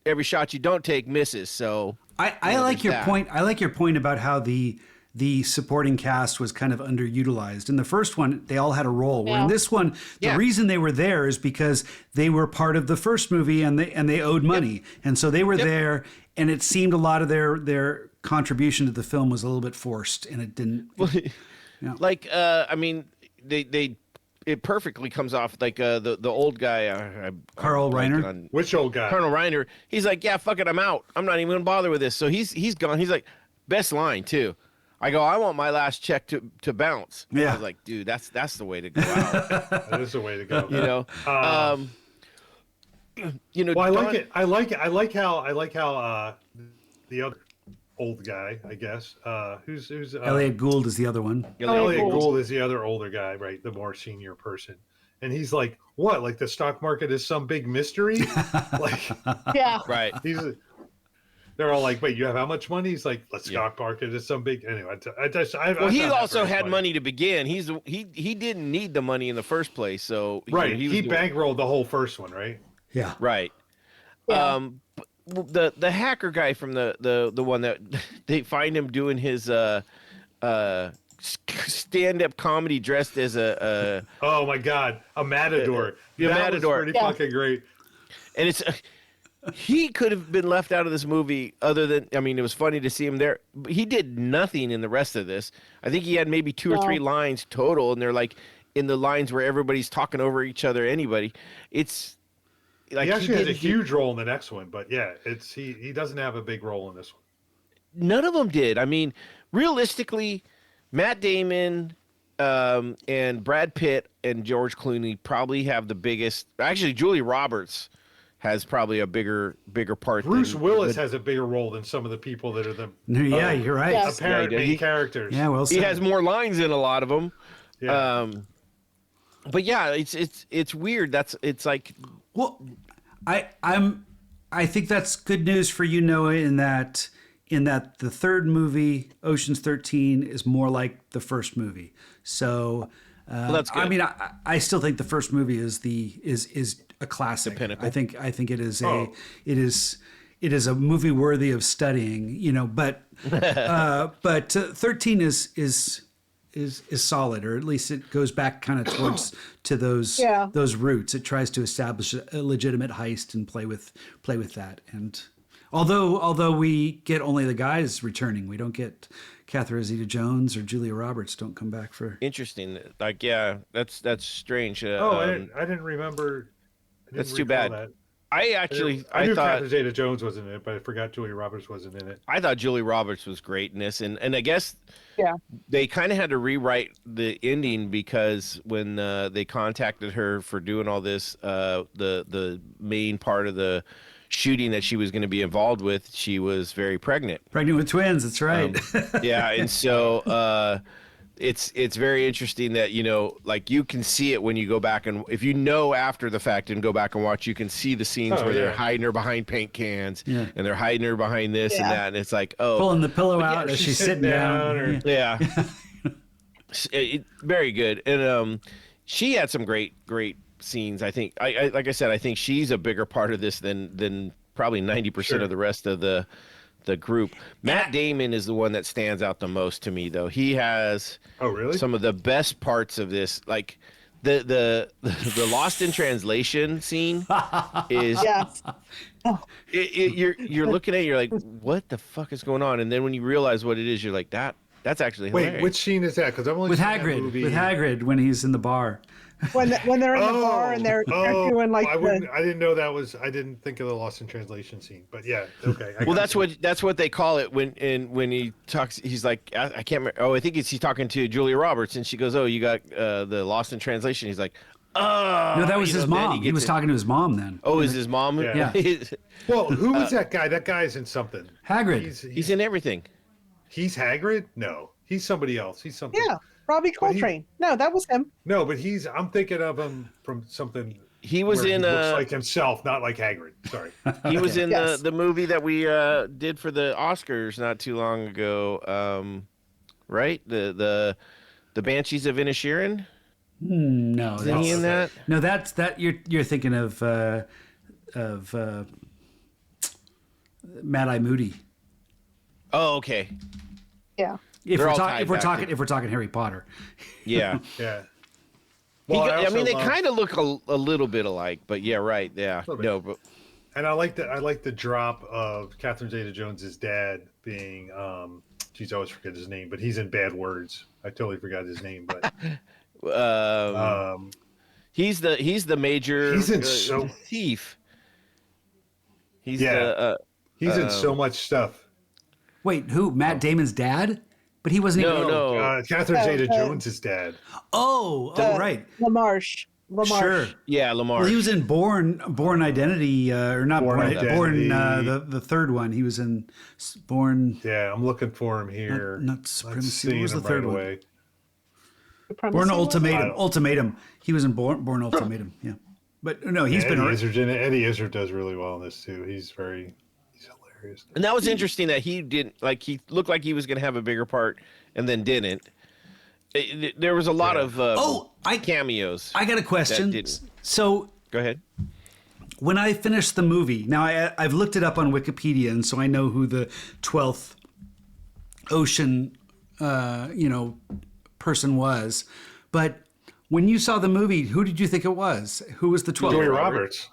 every shot you don't take misses. So I like your point. I like your point about how the supporting cast was kind of underutilized. In the first one, they all had a role. Where in this one, the reason they were there is because they were part of the first movie and they owed money. And so they were there, and it seemed a lot of their contribution to the film was a little bit forced, and it didn't. It perfectly comes off like the old guy. Carl Reiner? Which old guy? Colonel Reiner. He's like, yeah, fuck it, I'm out. I'm not even going to bother with this. So he's gone. He's like, best line, too. I go, I want my last check to bounce. Yeah. I was like, dude, that's the way to go out. That is the way to go. Well, I like it. I like how the other old guy, I guess, who's Elliot Gould is the other one. Elliot Gould is the other older guy, right? The more senior person. And he's like, what? Like the stock market is some big mystery? Like, yeah, right. They're all like, wait, you have how much money? He's like, the stock market is some big. Anyway, he also had money to begin. He didn't need the money in the first place. So right, he bankrolled the whole first one, right? Yeah, right. Yeah. The hacker guy from the one that they find him doing his stand-up comedy dressed as a oh my god, a matador. That matador was pretty fucking great. And it's he could have been left out of this movie other than, it was funny to see him there. But he did nothing in the rest of this. I think he had maybe 2 or 3 lines total, and they're like in the lines where everybody's talking over each other. Anybody, it's like he actually has a huge role in the next one, but yeah, it's he doesn't have a big role in this one. None of them did. Realistically, Matt Damon and Brad Pitt and George Clooney probably have the biggest. Actually, Julia Roberts has probably a bigger part. Bruce Willis has a bigger role than some of the people that are the you're right. Yes. apparent main characters. Yeah, well, he has more lines in a lot of them. Yeah. But yeah, it's weird. It's like, well, I think that's good news for you, Noah, in that the third movie, Ocean's 13, is more like the first movie. So that's good. I still think the first movie is a classic. The pinnacle. I think it is it is a movie worthy of studying. But 13 is solid, or at least it goes back kind of towards to those roots. It tries to establish a legitimate heist and play with that. And although we get only the guys returning, we don't get Catherine Zeta-Jones or Julia Roberts don't come back for. Interesting. Like, yeah, that's strange. I didn't remember. That's too bad. That. I knew thought Catherine Zeta-Jones wasn't in it, but I forgot Julia Roberts wasn't in it. I thought Julia Roberts was great in this, and I guess they kind of had to rewrite the ending because when they contacted her for doing all this, the main part of the shooting that she was going to be involved with, she was very pregnant. Pregnant with twins, that's right. Yeah, and so it's very interesting that, you know, like you can see it when you go back, and if you know after the fact and go back and watch, you can see the scenes where they're hiding her behind paint cans and they're hiding her behind this and that, and it's like, oh, pulling the pillow out as she's sitting down. Very good. And she had some great scenes. I think I like I said, I think she's a bigger part of this than probably 90% of the rest of the group. Matt Damon is the one that stands out the most to me, though. He has some of the best parts of this. Like the Lost in Translation scene is you're looking at it, you're like, what the fuck is going on? And then when you realize what it is, you're like, that's actually hilarious. Wait, which scene is that? Because I'm only with Hagrid when he's in the bar. When they're in the bar and they're doing like I didn't know that was. I didn't think of the Lost in Translation scene, but yeah, okay. Well, that's what they call it when he talks. He's like, I can't remember. Oh, I think he's talking to Julia Roberts, and she goes, "Oh, you got the Lost in Translation." He's like, "Oh, no, that was his mom." He was talking to his mom then. Oh, is his mom? Yeah. Well, who was that guy? That guy's in something. Hagrid. He's in everything. He's Hagrid? No, he's somebody else. He's something. Yeah. Robbie Coltrane. No, that was him. No, but I'm thinking of him from something. He was in looks like himself, not like Hagrid. Sorry. He was in the movie that we did for the Oscars not too long ago. Right? The Banshees of Inisherin? No, is he in that? No, that's you're thinking of Mad Eye Moody. Oh, okay. Yeah. If we're talking Harry Potter. Yeah. Yeah. Well, they kind of look a little bit alike, but yeah, right. Yeah. No, but and I like the drop of Catherine Zeta-Jones's dad being geez, I always forget his name, but he's in Bad Words. I totally forgot his name, but he's the major he's in thief. He's he's in so much stuff. Wait, who? Matt Damon's dad? But he wasn't even. No. Catherine Zeta-Jones's dad. Oh, right. LaMarche. Sure. Yeah, LaMarche. Well, he was in Born Identity, or not Born Identity. The third one. He was in Born. Yeah, I'm looking for him here. Not Supremacy. What was the third one? Born Ultimatum. Ultimatum. He was in Born Ultimatum. Yeah. But no, he's been. Eddie Izzard does really well in this too. He's hilarious. And that was interesting that he didn't he looked like he was going to have a bigger part and then didn't. There was a lot of cameos. I got a question. So go ahead. When I finished the movie, now I've looked it up on Wikipedia, and so I know who the 12th Ocean, person was. But when you saw the movie, who did you think it was? Who was the 12th? Julia Roberts.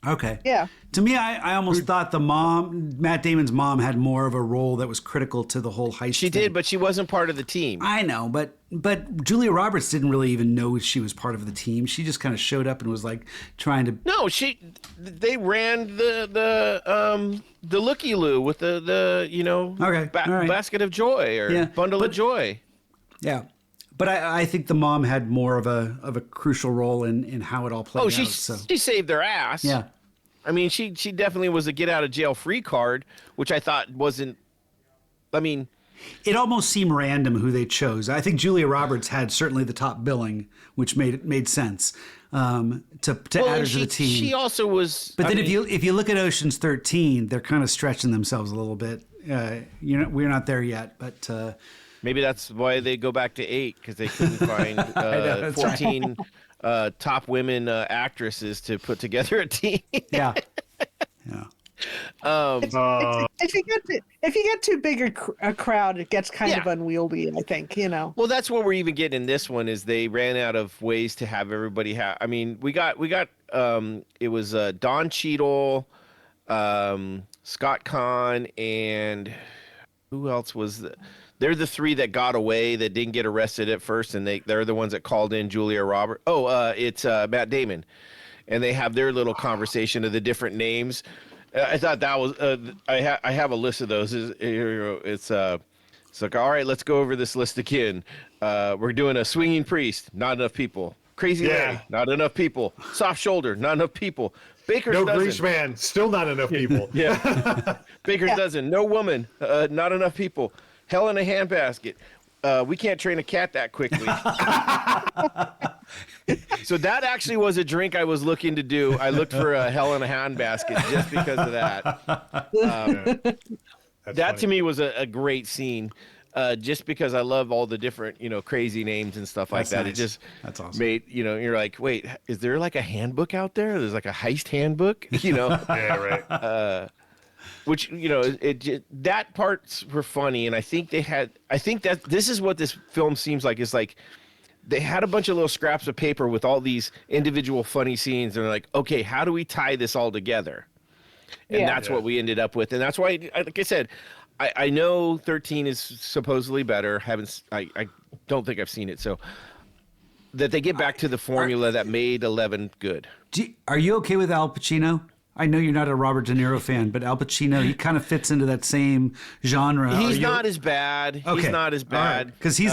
Okay. Yeah. To me, I almost thought Matt Damon's mom had more of a role that was critical to the whole heist. She did, but she wasn't part of the team. I know, but Julia Roberts didn't really even know she was part of the team. She just kind of showed up and was like trying to. No, they ran the looky-loo with the basket of joy or bundle of joy. Yeah. But I think the mom had more of a crucial role in how it all played out. She saved their ass. Yeah. I mean, she definitely was a get out of jail free card, which I thought wasn't. I mean, it almost seemed random who they chose. I think Julia Roberts had certainly the top billing, which made sense to add her to the team. She also was. But then if you look at Ocean's 13, they're kind of stretching themselves a little bit. We're not there yet, but. Maybe that's why they go back to 8, because they couldn't find 14 top women actresses to put together a team. Yeah. If you get too big a crowd, it gets kind of unwieldy. I think Well, that's what we're even getting in this one. Is they ran out of ways to have everybody have. I mean, we got. It was Don Cheadle, Scott Conn, and who else was They're the 3 that got away, that didn't get arrested at first, and they're the ones that called in Julia Roberts. It's Matt Damon, and they have their little conversation of the different names. I thought that was. I have a list of those. It's like, all right, let's go over this list again. We're doing a swinging priest, not enough people. Crazy Larry, not enough people. Soft shoulder, not enough people. Baker's dozen. Grease man, still not enough people. Yeah. Baker's dozen. No woman, not enough people. Hell in a handbasket. We can't train a cat that quickly. So that actually was a drink I was looking to do. I looked for a Hell in a Handbasket just because of that. That to me was a great scene. Just because I love all the different, crazy names and stuff like that. Nice. That's awesome. Made, you're like, wait, is there like a handbook out there? There's like a heist handbook, Yeah, right. Which, that parts were funny. And I think that this is what this film seems like. It's like they had a bunch of little scraps of paper with all these individual funny scenes. And they're like, okay, how do we tie this all together? And that's what we ended up with. And that's why, like I said, I know 13 is supposedly better. I don't think I've seen it. So that they get back to the formula that made 11 good. Are you okay with Al Pacino? I know you're not a Robert De Niro fan, but Al Pacino, he kind of fits into that same genre. He's not as bad. Okay. He's not as bad. Because he's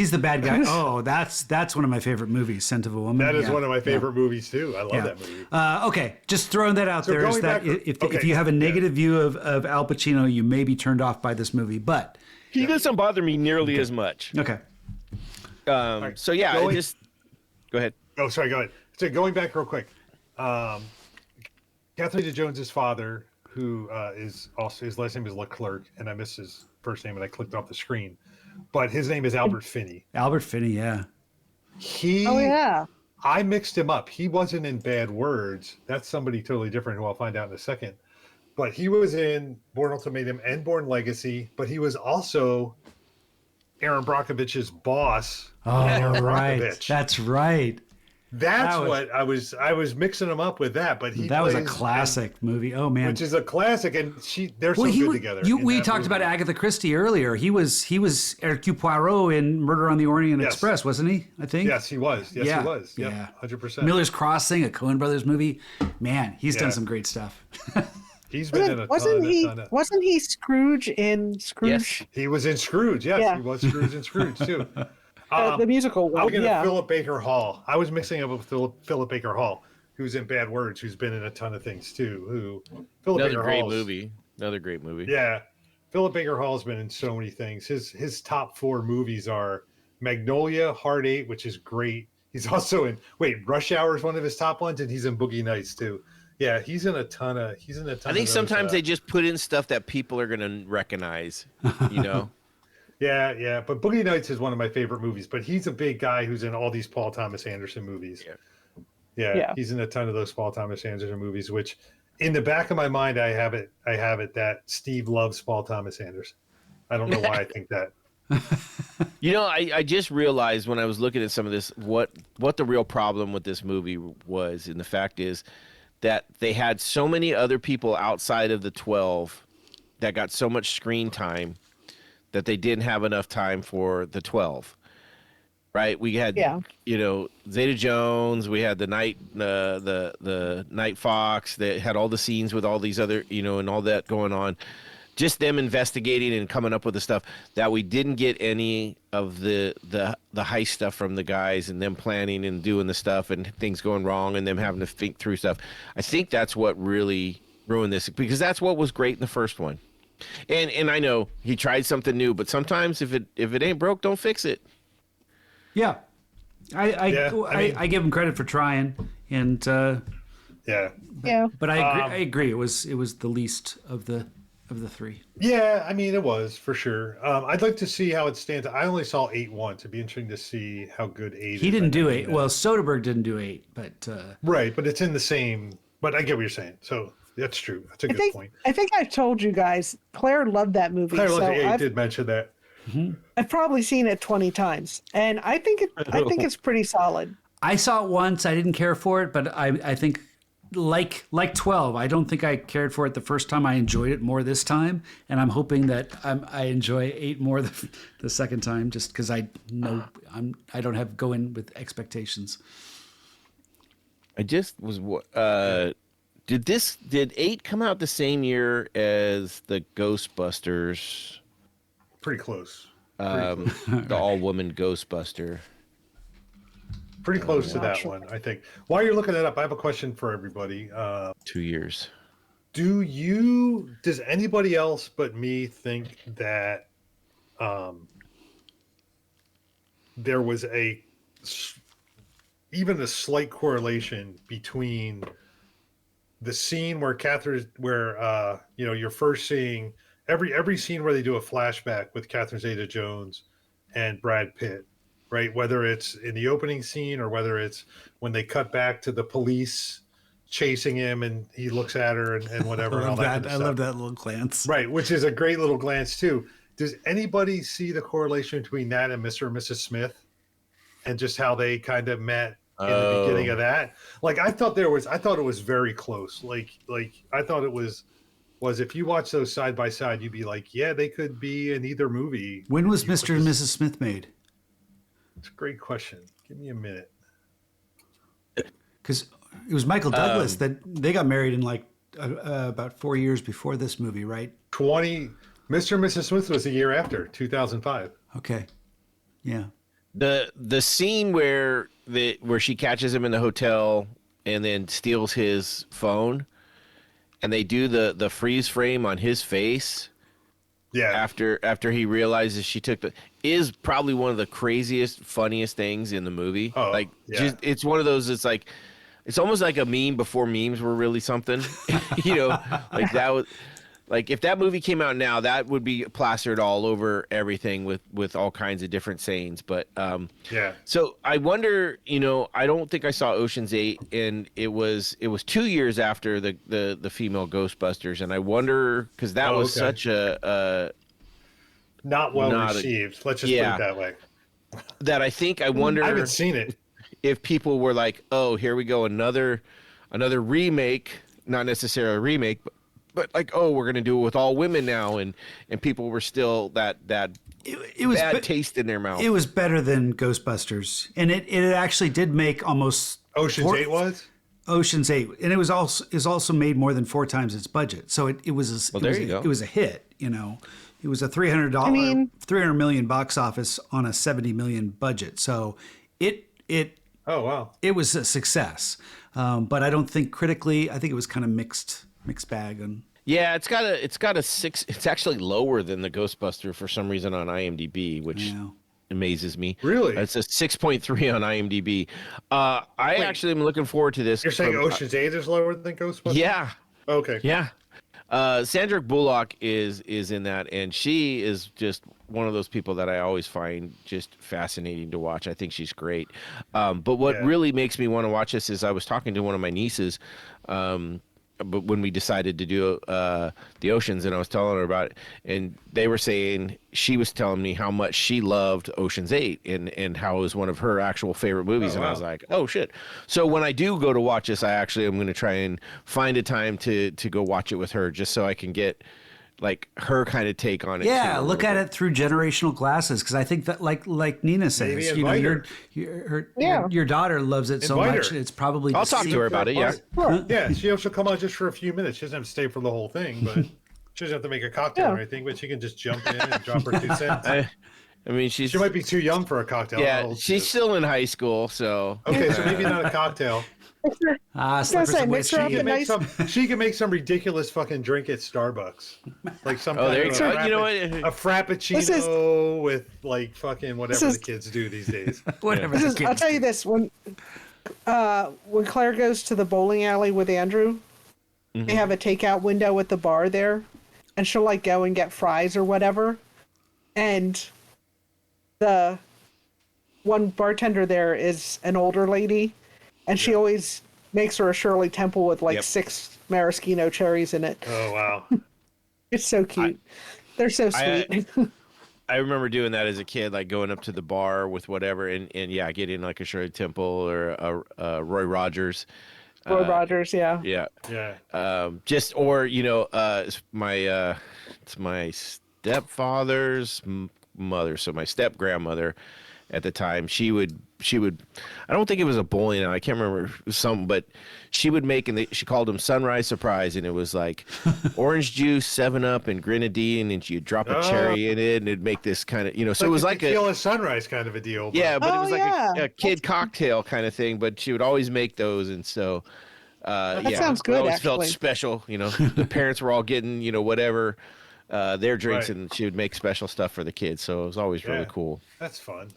the bad guy. Oh, that's one of my favorite movies, Scent of a Woman. That is one of my favorite movies too. I love that movie. Okay, just throwing that out there is that if you have a negative view of Al Pacino, you may be turned off by this movie, but he doesn't bother me nearly as much. Okay. So yeah, go ahead. Oh, sorry. Go ahead. So going back real quick, Catherine Zeta-Jones's father, who is also his last name is Leclerc, and I missed his first name, and I clicked off the screen. But his name is Albert Finney. Albert Finney, yeah. I mixed him up. He wasn't in Bad Words. That's somebody totally different who I'll find out in a second. But he was in Bourne Ultimatum and Bourne Legacy. But he was also Aaron Brockovich's boss. Oh, right. That's right. That's what I was mixing him up with that, but that was a classic movie. Oh man, which is a classic, and they're so good together. We talked about Agatha Christie earlier. He was Hercule Poirot in Murder on the Orient Express, wasn't he? I think. Yes, he was. Yes, he was. Yeah, 100%. Miller's Crossing, a Coen Brothers movie. Man, he's done some great stuff. He's been in a ton. Wasn't he Scrooge in Scrooge? Yes, he was in Scrooge. Yes, he was Scrooge in Scrooge too. The musical one. I was thinking of Philip Baker Hall. I was mixing up with Philip Baker Hall, who's in Bad Words, who's been in a ton of things too. Another great movie. Yeah, Philip Baker Hall's been in so many things. His top 4 movies are Magnolia, Hard 8, which is great. He's also in Rush Hour is one of his top ones, and he's in Boogie Nights too. Yeah, he's in a ton of. I think sometimes they just put in stuff that people are gonna recognize. Yeah, but Boogie Nights is one of my favorite movies. But he's a big guy who's in all these Paul Thomas Anderson movies. Yeah, he's in a ton of those Paul Thomas Anderson movies. Which, in the back of my mind, I have it that Steve loves Paul Thomas Anderson. I don't know why I think that. I just realized when I was looking at some of this what the real problem with this movie was, and the fact is that they had so many other people outside of the 12 that got so much screen time that they didn't have enough time for the 12, right? We had, Zeta-Jones. We had the Night Fox that had all the scenes with all these other, and all that going on. Just them investigating and coming up with the stuff that we didn't get any of the heist stuff from the guys, and them planning and doing the stuff and things going wrong and them having to think through stuff. I think that's what really ruined this, because that's what was great in the first one. And I know he tried something new, but sometimes if it ain't broke, don't fix it. Yeah, I give him credit for trying, and but I agree. It was the least of the 3. Yeah, I mean it was for sure. I'd like to see how it stands. I only saw 8 once. It'd be interesting to see how good 8. He didn't do 8. Well, Soderbergh didn't do 8, but right, but it's in the same. But I get what you're saying. So. That's true. That's a good point. I think I've told you guys, Claire loved that movie. Claire loved it. Yeah, you did mention that. I've probably seen it 20 times, and I think it's pretty solid. I saw it once. I didn't care for it, but I think like 12, I don't think I cared for it the first time. I enjoyed it more this time, and I'm hoping that I enjoy 8 more the second time, just because I know I don't have go in with expectations. I just was Did 8 come out the same year as the Ghostbusters? Pretty close. The all-woman Ghostbuster. Pretty close to that one, I think. While you're looking that up, I have a question for everybody. 2 years. Does anybody else but me think that there was even a slight correlation between the scene where you're first seeing every scene where they do a flashback with Catherine Zeta-Jones and Brad Pitt, right? Whether it's in the opening scene or whether it's when they cut back to the police chasing him and he looks at her and whatever. I love that little glance. Right, which is a great little glance too. Does anybody see the correlation between that and Mr. and Mrs. Smith and just how they kind of met in the beginning of that? Like I thought it was very close. Like I thought it was if you watch those side by side, you'd be like, yeah, they could be in either movie. When was Mr. and Mrs. Smith made? It's a great question. Give me a minute. Because it was Michael Douglas that they got married in like about 4 years before this movie, right? Mr. and Mrs. Smith was a year after, 2005. Okay. Yeah. The scene where she catches him in the hotel and then steals his phone, and they do the freeze frame on his face. Yeah. After he realizes she took is probably one of the craziest, funniest things in the movie. Oh, like yeah. just it's one of those. It's like it's almost like a meme before memes were really something. Like that was. Like if that movie came out now, that would be plastered all over everything with all kinds of different sayings. But yeah. So I wonder, I don't think I saw Ocean's 8, and it was 2 years after the female Ghostbusters, and I wonder because that was such a not well received. Let's just put it that way. That I wonder. I haven't seen it. If people were like, "Oh, here we go, another remake," not necessarily a remake, but like, oh, we're gonna do it with all women now, and people were still that it was bad taste in their mouth. It was better than Ghostbusters, and it actually did make almost Ocean's 8 was Ocean's 8, and it was also made more than 4 times its budget. So it was a hit. It was a $300 million box office on a $70 million budget. So it oh wow, it was a success. But I don't think critically. I think it was kind of mixed bag. And yeah, it's got a 6. It's actually lower than the Ghostbuster for some reason on IMDb, which amazes me. Really, it's a 6.3 on IMDb. I actually am looking forward to this. You're saying Ocean's 8 is lower than Ghostbusters? Yeah. Okay. Yeah. Sandra Bullock is in that, and she is just one of those people that I always find just fascinating to watch. I think she's great. But what really makes me want to watch this is I was talking to one of my nieces, but when we decided to do the Oceans, and I was telling her about it, and they were saying, she was telling me how much she loved Ocean's 8 and how it was one of her actual favorite movies. I was like, oh shit. So when I do go to watch this, I actually am going to try and find a time to go watch it with her, just so I can get like her kind of take on it. Yeah, look at it through generational glasses, because I think that like Nina says, your daughter loves it so much. It's probably I'll talk to her about it. Yeah, yeah. She'll come on just for a few minutes. She doesn't have to stay for the whole thing, but she doesn't have to make a cocktail or anything. But she can just jump in and drop her 2 cents. I mean, she might be too young for a cocktail. Yeah, she's still in high school, so okay, so maybe not a cocktail. She can make some ridiculous fucking drink at Starbucks, like some kind of a frappuccino with like fucking whatever the kids do these days. Whatever. I'll tell you this: when Claire goes to the bowling alley with Andrew, they have a takeout window at the bar there, and she'll like go and get fries or whatever, and the one bartender there is an older lady. And she always makes her a Shirley Temple with like 6 maraschino cherries in it. Oh, wow. It's so cute. They're so sweet. I remember doing that as a kid, like going up to the bar with whatever and getting like a Shirley Temple or a Roy Rogers. Roy Rogers, yeah. Yeah. It's my stepfather's mother, so my step grandmother. At the time, she would. I don't think it was a bowling alley. I can't remember. It was something, but she would make, and she called them Sunrise Surprise, and it was like orange juice, 7-Up, and grenadine, and she'd drop a cherry in it, and it'd make this kind of, so it was like a sunrise kind of a deal. But. Yeah, but it was like a kid cocktail kind of thing. But she would always make those, and so that sounds good. I always felt special. The parents were all getting whatever their drinks, and she would make special stuff for the kids. So it was always really cool. That's fun.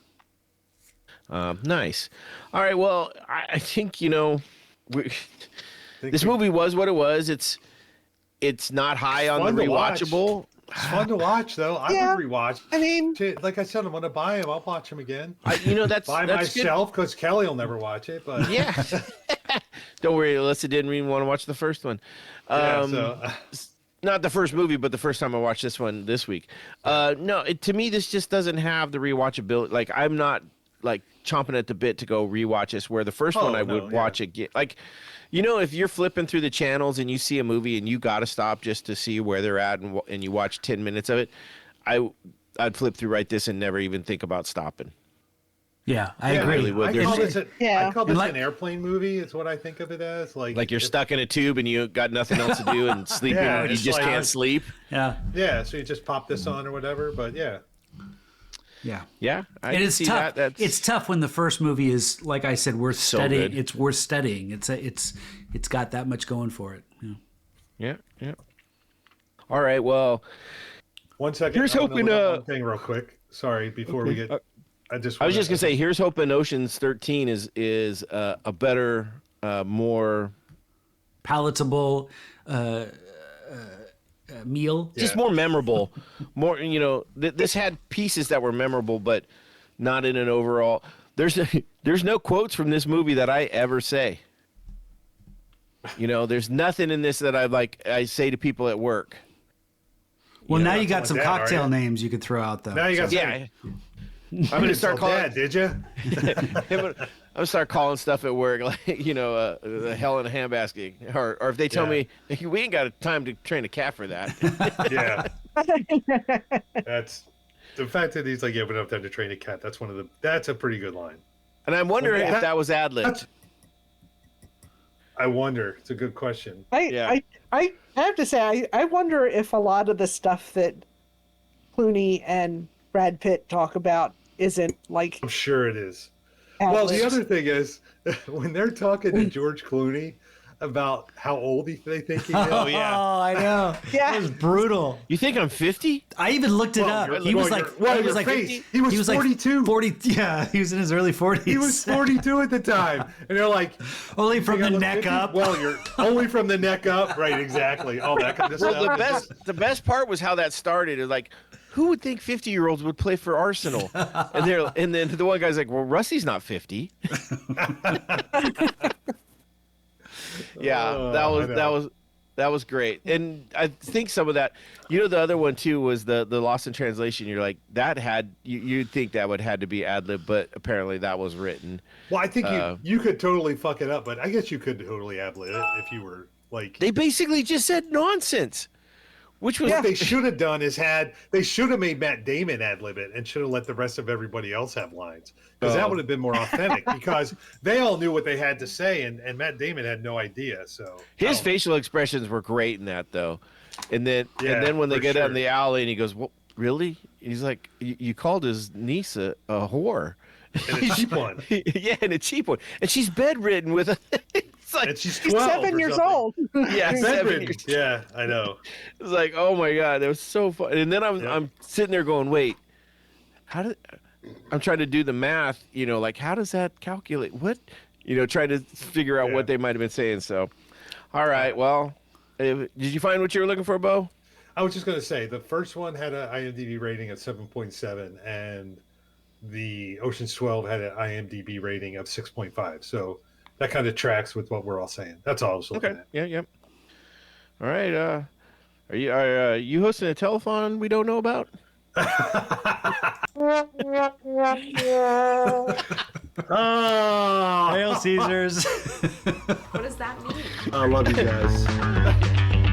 Nice. All right. Well, I think this movie was what it was. It's not high on the rewatchable. It's fun to watch, though. I would rewatch. I mean, like I said, I'm gonna buy him. I'll watch him again. That's by myself because Kelly will never watch it. But yeah, don't worry, Alyssa didn't even want to watch the first one. Not the first movie, but the first time I watched this one this week. No, to me, this just doesn't have the rewatchability. Like, I'm not like chomping at the bit to go rewatch this. Where the first one I would watch again, like. If you're flipping through the channels and you see a movie and you got to stop just to see where they're at and you watch 10 minutes of it, I'd flip through this and never even think about stopping. Yeah, I agree. Really would. I call this an airplane movie. It's what I think of it as. Like you're stuck in a tube and you got nothing else to do and sleeping. You just can't sleep. Yeah. Yeah. So you just pop this on or whatever. But yeah. Yeah. It is tough. It's tough when the first movie is, like I said, worth studying. Good. It's worth studying. It's got that much going for it. Yeah. All right. Well, 1 second. Here's hoping. One thing real quick. Sorry, before we get. I was just gonna say. Here's hoping Ocean's 13 is a better, more palatable. Meal, just more memorable, more this had pieces that were memorable, but not in an overall. There's no quotes from this movie that I ever say. There's nothing in this that I say to people at work. Well, now you got some cocktail names you could throw out though. Now you got I'm gonna start calling. Dad, did you? I'm gonna start calling stuff at work like the hell in a handbasket, or if they tell me we ain't got time to train a cat for that. Yeah, that's the fact that he's like, we don't have time to train a cat. That's a pretty good line. And I'm wondering if that was ad-libbed. I wonder. It's a good question. I have to say, I wonder if a lot of the stuff that Clooney and Brad Pitt talk about isn't like. I'm sure it is. Well, the other thing is when they're talking to George Clooney about how old they think he is. Oh, I know. Yeah. It was brutal. You think I'm 50? I even looked it up. He was like 42. 40. Yeah, he was in his early 40s. He was 42 at the time. And they're like, only from the neck up. Well, you're only from the neck up. Right, exactly. All that kind of stuff. The best part was how that started. It's like, who would think 50-year-olds would play for Arsenal? And then the one guy's like, well, Rusty's not 50. Yeah, that was great. And I think some of that, the other one too was the Lost in Translation. You're like, that you'd think that would had to be ad-lib, but apparently that was written. Well, I think you could totally fuck it up, but I guess you could totally ad-lib it if you were like. They basically just said nonsense. Which was what they should have done is they should have made Matt Damon ad-lib it and should have let the rest of everybody else have lines, because that would have been more authentic, because they all knew what they had to say and Matt Damon had no idea. So his facial expressions were great in that though. And then when they get out in the alley and he goes, well, really? He's like, you called his niece a whore. And a cheap one. Yeah, and a cheap one. And she's bedridden with a like, and she's 12 7 years old. Yeah, 7 years. Yeah, I know. It's like, oh my god, that was so fun. And then I'm sitting there going, wait, I'm trying to do the math, like how does that calculate? What, trying to figure out what they might have been saying. So, all right, well, did you find what you were looking for, Bo? I was just going to say the first one had an IMDb rating of 7.7, and the Ocean's 12 had an IMDb rating of 6.5. So that kind of tracks with what we're all saying. That's all I was looking at. Yeah. All right. Are you hosting a telethon we don't know about? Oh, Hail Caesars. What does that mean? I love you guys.